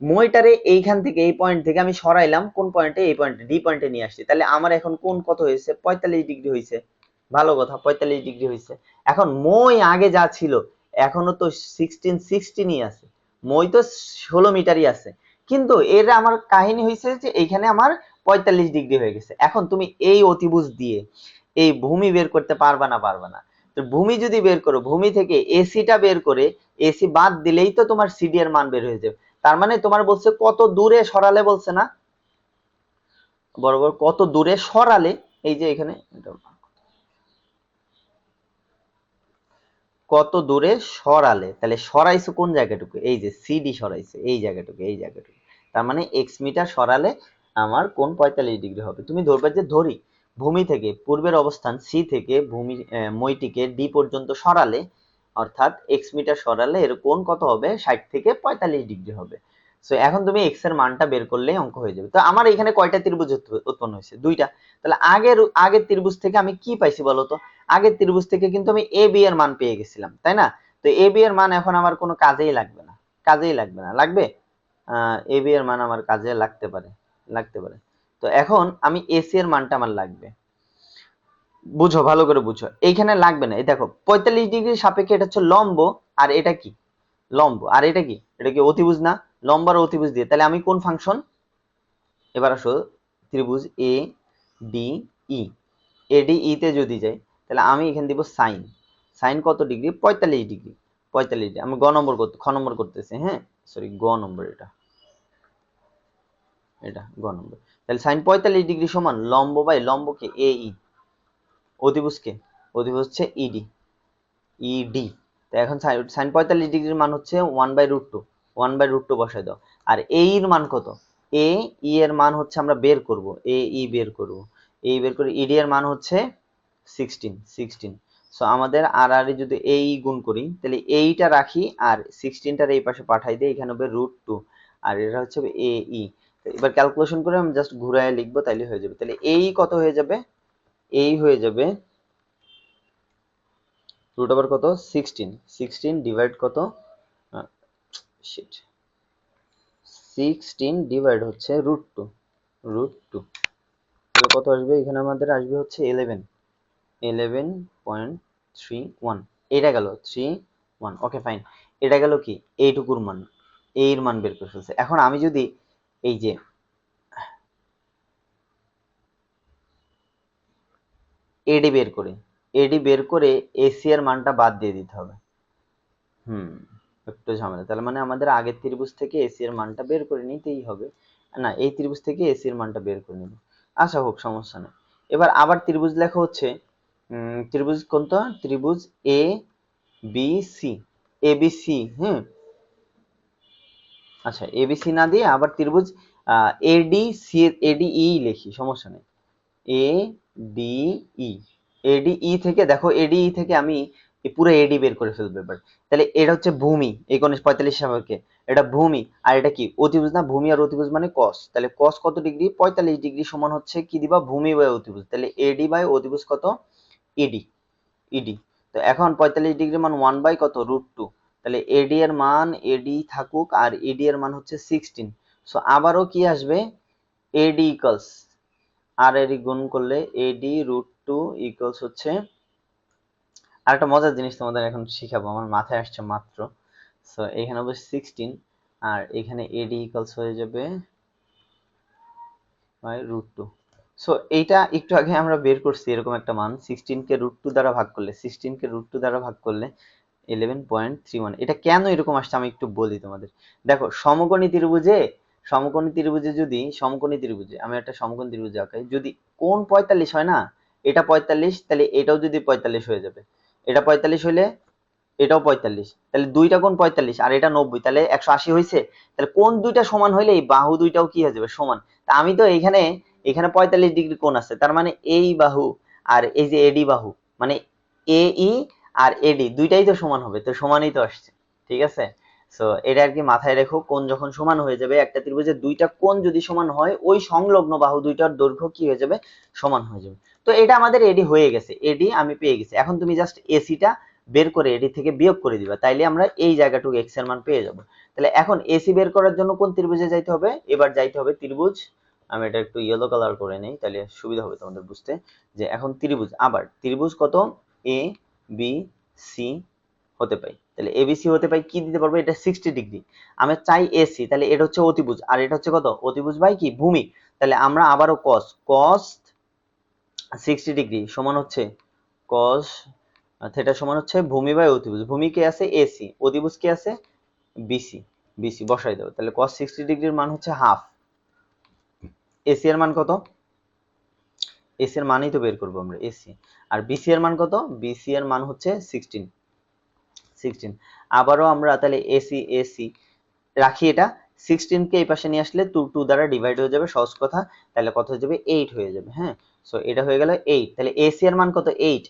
মইটারে এইখান থেকে এই পয়েন্ট থেকে আমি সরাইলাম কোন পয়েন্টে? এই পয়েন্টে, ডি পয়েন্টে নিয়ে আসছি। তাহলে আমার এখন কোণ কত হয়েছে? 45 ডিগ্রি হয়েছে। ভালো কথা, 45 ডিগ্রি হয়েছে। এখন মই আগে যা ছিল এখনো তো 16 আছে, মই তো 16 মিটারই আছে, কিন্তু এর আমার কাহিনী হয়েছে যে এইখানে আমার 45 ডিগ্রি হয়ে গেছে। এখন তুমি এই অতিভুজ দিয়ে এই ভূমি বের করতে পারবা না? পারবা না। তো ভূমি যদি বের করো, ভূমি থেকে এসিটা বের করে এসি বাদ দিলেই তো তোমার সিডি এর মান বের হয়ে যাবে। তার মানে তোমার বলছে কত দূরে সরালে, বলছে না বরাবর কত দূরে সরালে? এই যে এখানে কত দূরে সরালে, তাহলে সরাইছো কোন জায়গাটুকু? এই যে সিডি সরাইছে এই জায়গাটুকু, এই জায়গাটুকু। তার মানে এক্স মিটার সরালে আমার কোণ 45 ডিগ্রি হবে। তুমি ধরবে যে ধরি ভূমি থেকে পূর্বের অবস্থান সি থেকে মইটিকে ডি পর্যন্ত সরালে, অর্থাৎ এক্স মিটার সরালে এর কোণ কত হবে? 60 থেকে 45 ডিগ্রি হবে। সো এখন তুমি এক্স এর মানটা বের করলেই অঙ্ক হয়ে যাবে। তো আমার এখানে কয়টা ত্রিভুজ উৎপন্ন হয়েছে? দুইটা। তাহলে আগের ত্রিভুজ থেকে আমি কি পাইছি বলতো? আগের ত্রিভুজ থেকে কিন্তু আমি এ বি এর মান পেয়ে গেছিলাম, তাই না? তো এ বি এর মান এখন আমার কোনো কাজেই লাগবে না, কাজেই লাগবে না। লাগবে? এ বি এর মান আমার কাজে লাগতে পারে। তো এখন আমি এসি এর মানটা আমার লাগবে। বুঝো, ভালো করে বুঝো, এইখানে লাগবে না। এই দেখো 45 ডিগ্রির সাপেক্ষে এটা হচ্ছে লম্ব, আর এটা কি? লম্ব। আর এটা কি? এটা কি অতিভুজ না? লম্ব আর অতিভুজ দিয়ে তাহলে আমি কোন ফাংশন? এবার আসো ত্রিভুজ এ ডি ই, এডি ই তে যদি যাই তাহলে আমি এখানে দিব সাইন। সাইন কত ডিগ্রি? 45 ডিগ্রি। 45 ডিগ্রি। আমি খ নম্বর করতেছি, হ্যাঁ সরি গ নম্বর, এটা গ নম্বর। তাহলে সাইন 45 ডিগ্রি সমান লম্ব বাই লম্ব কে এ ই, অতিভুজ কে? অতিভুজ হচ্ছে ইডি, ইডি। তো এখন সাইন 45 ডিগ্রির মান হচ্ছে 1/√2, 1/√2 বসাই দাও। আর এ এর মান কত? এ ই এর মান হচ্ছে আমরা বের করব, এ ই বের করব, এই বের করে ইডি এর মান হচ্ছে 16। সো আমাদের আর আর যদি এ ই গুণ করি তাহলে এইটা রাখি আর 16টার এই পাশে পাঠাই দিই, এখানে হবে √2, আর এটা হচ্ছে এ ই। এবার ক্যালকুলেশন করে আমি জাস্ট ঘুরায় লিখবো তাইলে হয়ে যাবে। তাহলে এই কত হয়ে যাবে? এই হয়ে যাবে রুট ওভার কত 16, 16 ডিভাইড কত শিট 16 ডিভাইড হচ্ছে √2, √2 তাহলে কত আসবে, এখানে আমাদের আসবে হচ্ছে 11.31, এটা গেল 31, ওকে ফাইন। এটা গেল কি এইটুকুর মান, এর মান বের করে ফেলছে। এখন আমি যদি এই যে এডি বের করি, এডি বের করে এসি এর মানটা বাদ দিয়ে দিতে হবে। একটু ঝামেলা, তাহলে মানে আমাদের আগের ত্রিভুজ থেকে এসি এর মানটা বের করে নিতেই হবে, না এই ত্রিভুজ থেকে এসি এর মানটা বের করে নিব। আচ্ছা হোক, সমস্যা নেই। এবার আবার ত্রিভুজ লেখা হচ্ছে, ত্রিভুজ কোনটা, ত্রিভুজ A B C, A B C, হ্যাঁ আচ্ছা এবিসি না দিয়ে আবার ত্রিভুজ এডি সি, এডি ই লিখি, সমস্যা নেই। এ ডি ই, এডি ই থেকে দেখো, এডি ই থেকে আমি পুরো এডি বের করে ফেলবো এবার। তাহলে এটা হচ্ছে ভূমি, এই কোণে 45 সাপেক্ষে এটা ভূমি, আর এটা কি অতিভুজ না, ভূমি আর অতিভুজ মানে কস, তাহলে কস কত ডিগ্রি 45 ডিগ্রি সমান হচ্ছে কি দিবা ভূমি বাই অতিভুজ, তাহলে এডি বাই অতিভুজ কত ইডি, ইডি। তো এখন 45 ডিগ্রি মান 1 বাই কত √2, তাহলে এডি এর মান এডি থাকুক, আর এডি এর মান হচ্ছে 16। সো আবারও কি আসবে, এডি ইকুয়ালস আর এডি গুণ করলে এডি √2 ইকুয়ালস হচ্ছে, আর একটা মজার জিনিস তোমাদের এখন শিখাবো, আমার মাথায় আসছে মাত্র। সো এখানে হবে 16 আর এখানে এডি ইকুয়ালস হয়ে যাবে বাই √2। সো এইটা একটু আগে আমরা বের করছি এরকম একটা মান, 16 কে √2 দ্বারা ভাগ করলে, 16 কে √2 দ্বারা ভাগ করলে 11.31। এটা কেন এরকম আসছে আমি একটু বলি তোমাদের। দেখো সমকোণী ত্রিভুজে, সমকোণী ত্রিভুজে যদি, সমকোণী ত্রিভুজে আমি একটা সমকোণী ত্রিভুজ আঁকাই, যদি কোণ 45 হয় না, এটা 45, তাহলে এটাও যদি 45 হয়ে যাবে, এটা 45 হইলে এটাও 45, তাহলে দুইটা কোণ 45 আর এটা 90, তাহলে 180 হয়েছে। তাহলে কোণ দুইটা সমান হইলে এই বাহু দুইটাও কি হয়ে যাবে সমান। তা আমি তো এখানে, এখানে 45 ডিগ্রি কোণ আছে, তার মানে এই বাহু আর এই যে এডি বাহু, মানে এ ই আর এডি দুইটাই তো সমান হবে, তো সমানই তো আসছে, ঠিক আছে। সো এটা আর কি মাথায় রেখো, কোণ যখন সমান হয়ে যাবে, একটা ত্রিভুজের দুইটা কোণ যদি সমান হয়, ওই সংলগ্ন বাহু দুইটার দৈর্ঘ্য কি হয়ে যাবে, সমান হয়ে যাবে। তো এটা আমাদের এডি হয়ে গেছে, এডি আমি পেয়ে গেছি। এখন তুমি জাস্ট এসিটা বের করে এডি থেকে বিয়োগ করে দিবা, তাইলে আমরা এই জায়গাটুকু এক্স এর মান পেয়ে যাব। তাহলে এখন এসি বের করার জন্য কোন ত্রিভুজে যাইতে হবে, এবার যাইতে হবে ত্রিভুজ, আমি এটা একটু ইয়েলো কালার করে নেই তাহলে সুবিধা হবে তোমাদের বুঝতে, যে এখন ত্রিভুজ, আবার ত্রিভুজ কত এ বি সি হতে পাই, তাহলে এবিসি হতে পাই কি দিতে পারবো, এটা 60 ডিগ্রি, আমি চাই এসি, তাহলে এটা হচ্ছে অতিভুজ, আর এটা হচ্ছে কত অতিভুজ বাই কি ভূমি, তাহলে আমরা আবারও কস, কস 60 ডিগ্রি সমান হচ্ছে কস থিটা সমান হচ্ছে ভূমি বাই অতিভুজ, ভূমি কে আছে এসি, অতিভুজ কে আছে বিসি, বিসি বসাই দাও, তাহলে cos 60 ডিগ্রির মান হচ্ছে হাফ, এসি এর মান কত, এসি এর মানই তো বের করবো আমরা এসি, আর বিসি এর মান কত, বিসি এর মান হচ্ছে 16, 16। আবারও আমরা তাহলে এসি এসি রাখি, এটা 16 কে এই পাশে নিয়ে আসলে 2 দ্বারা ডিভাইড হয়ে যাবে, সহজ কথা, তাহলে কত হয়ে যাবে 8 হয়ে যাবে, হ্যাঁ। সো এটা হয়ে গেল 8, তাহলে এসি এর মান কত 8,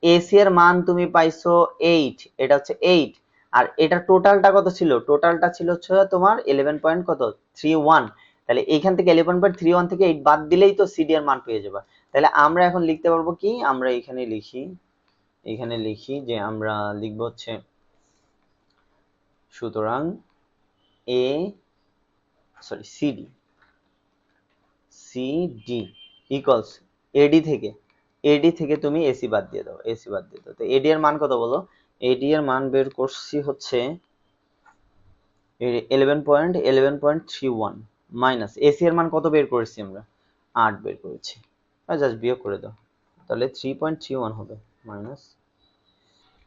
এসি এর মান তুমি পাইছো 8, এটা হচ্ছে 8, আর এটা টোটালটা কত ছিল, টোটালটা ছিল হচ্ছে তোমার 11 পয়েন্ট কত 31, তাহলে এইখান থেকে 11.31 থেকে 8 বাদ দিলেই তো সিডি এর মান পেয়ে যাবে। তাহলে আমরা এখন লিখতে পারবো কি, আমরা এখানে লিখি, এখানে লিখি যে আমরা লিখব হচ্ছে, সুতরাং এ সরি সিডি, সিডি ইকুয়ালস এডি থেকে, এডি থেকে তুমি এসি বাদ দিয়ে দাও, এসি বাদ দিয়ে দাও, তো এডি এর মান কত বলো, এডি এর মান বের করছি হচ্ছে 11.31 মাইনাস এসি এর মান কত বের করেছি আমরা 8 বের করেছি, জাস্ট বিয়োগ করে দাও, তাহলে 3.31 হবে মাইনাস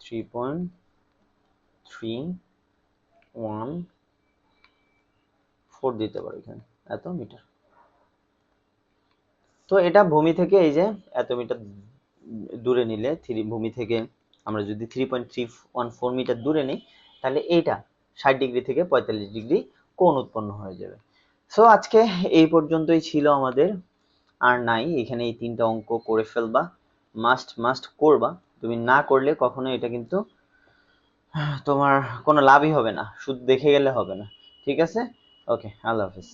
3.314 দিতে পারো এখানে, এত মিটার। তো এটা ভূমি থেকে এই যে এত মিটার দূরে নিলে, ভূমি থেকে আমরা যদি 3.314 মিটার দূরে নিই, তাহলে এইটা 60 ডিগ্রি থেকে 45 ডিগ্রি কোণ উৎপন্ন হয়ে যাবে। সো আজকে এই পর্যন্তই ছিল আমাদের, আর নাই, এখানে এই 3টা অঙ্ক করে ফেলবা, মাস্ট মাস্ট করবা, তুমি না করলে কখনো এটা কিন্তু তোমার কোনো লাভই হবে না, শুধু দেখে গেলে হবে না, ঠিক আছে। ওকে, আল্লাহ হাফেজ।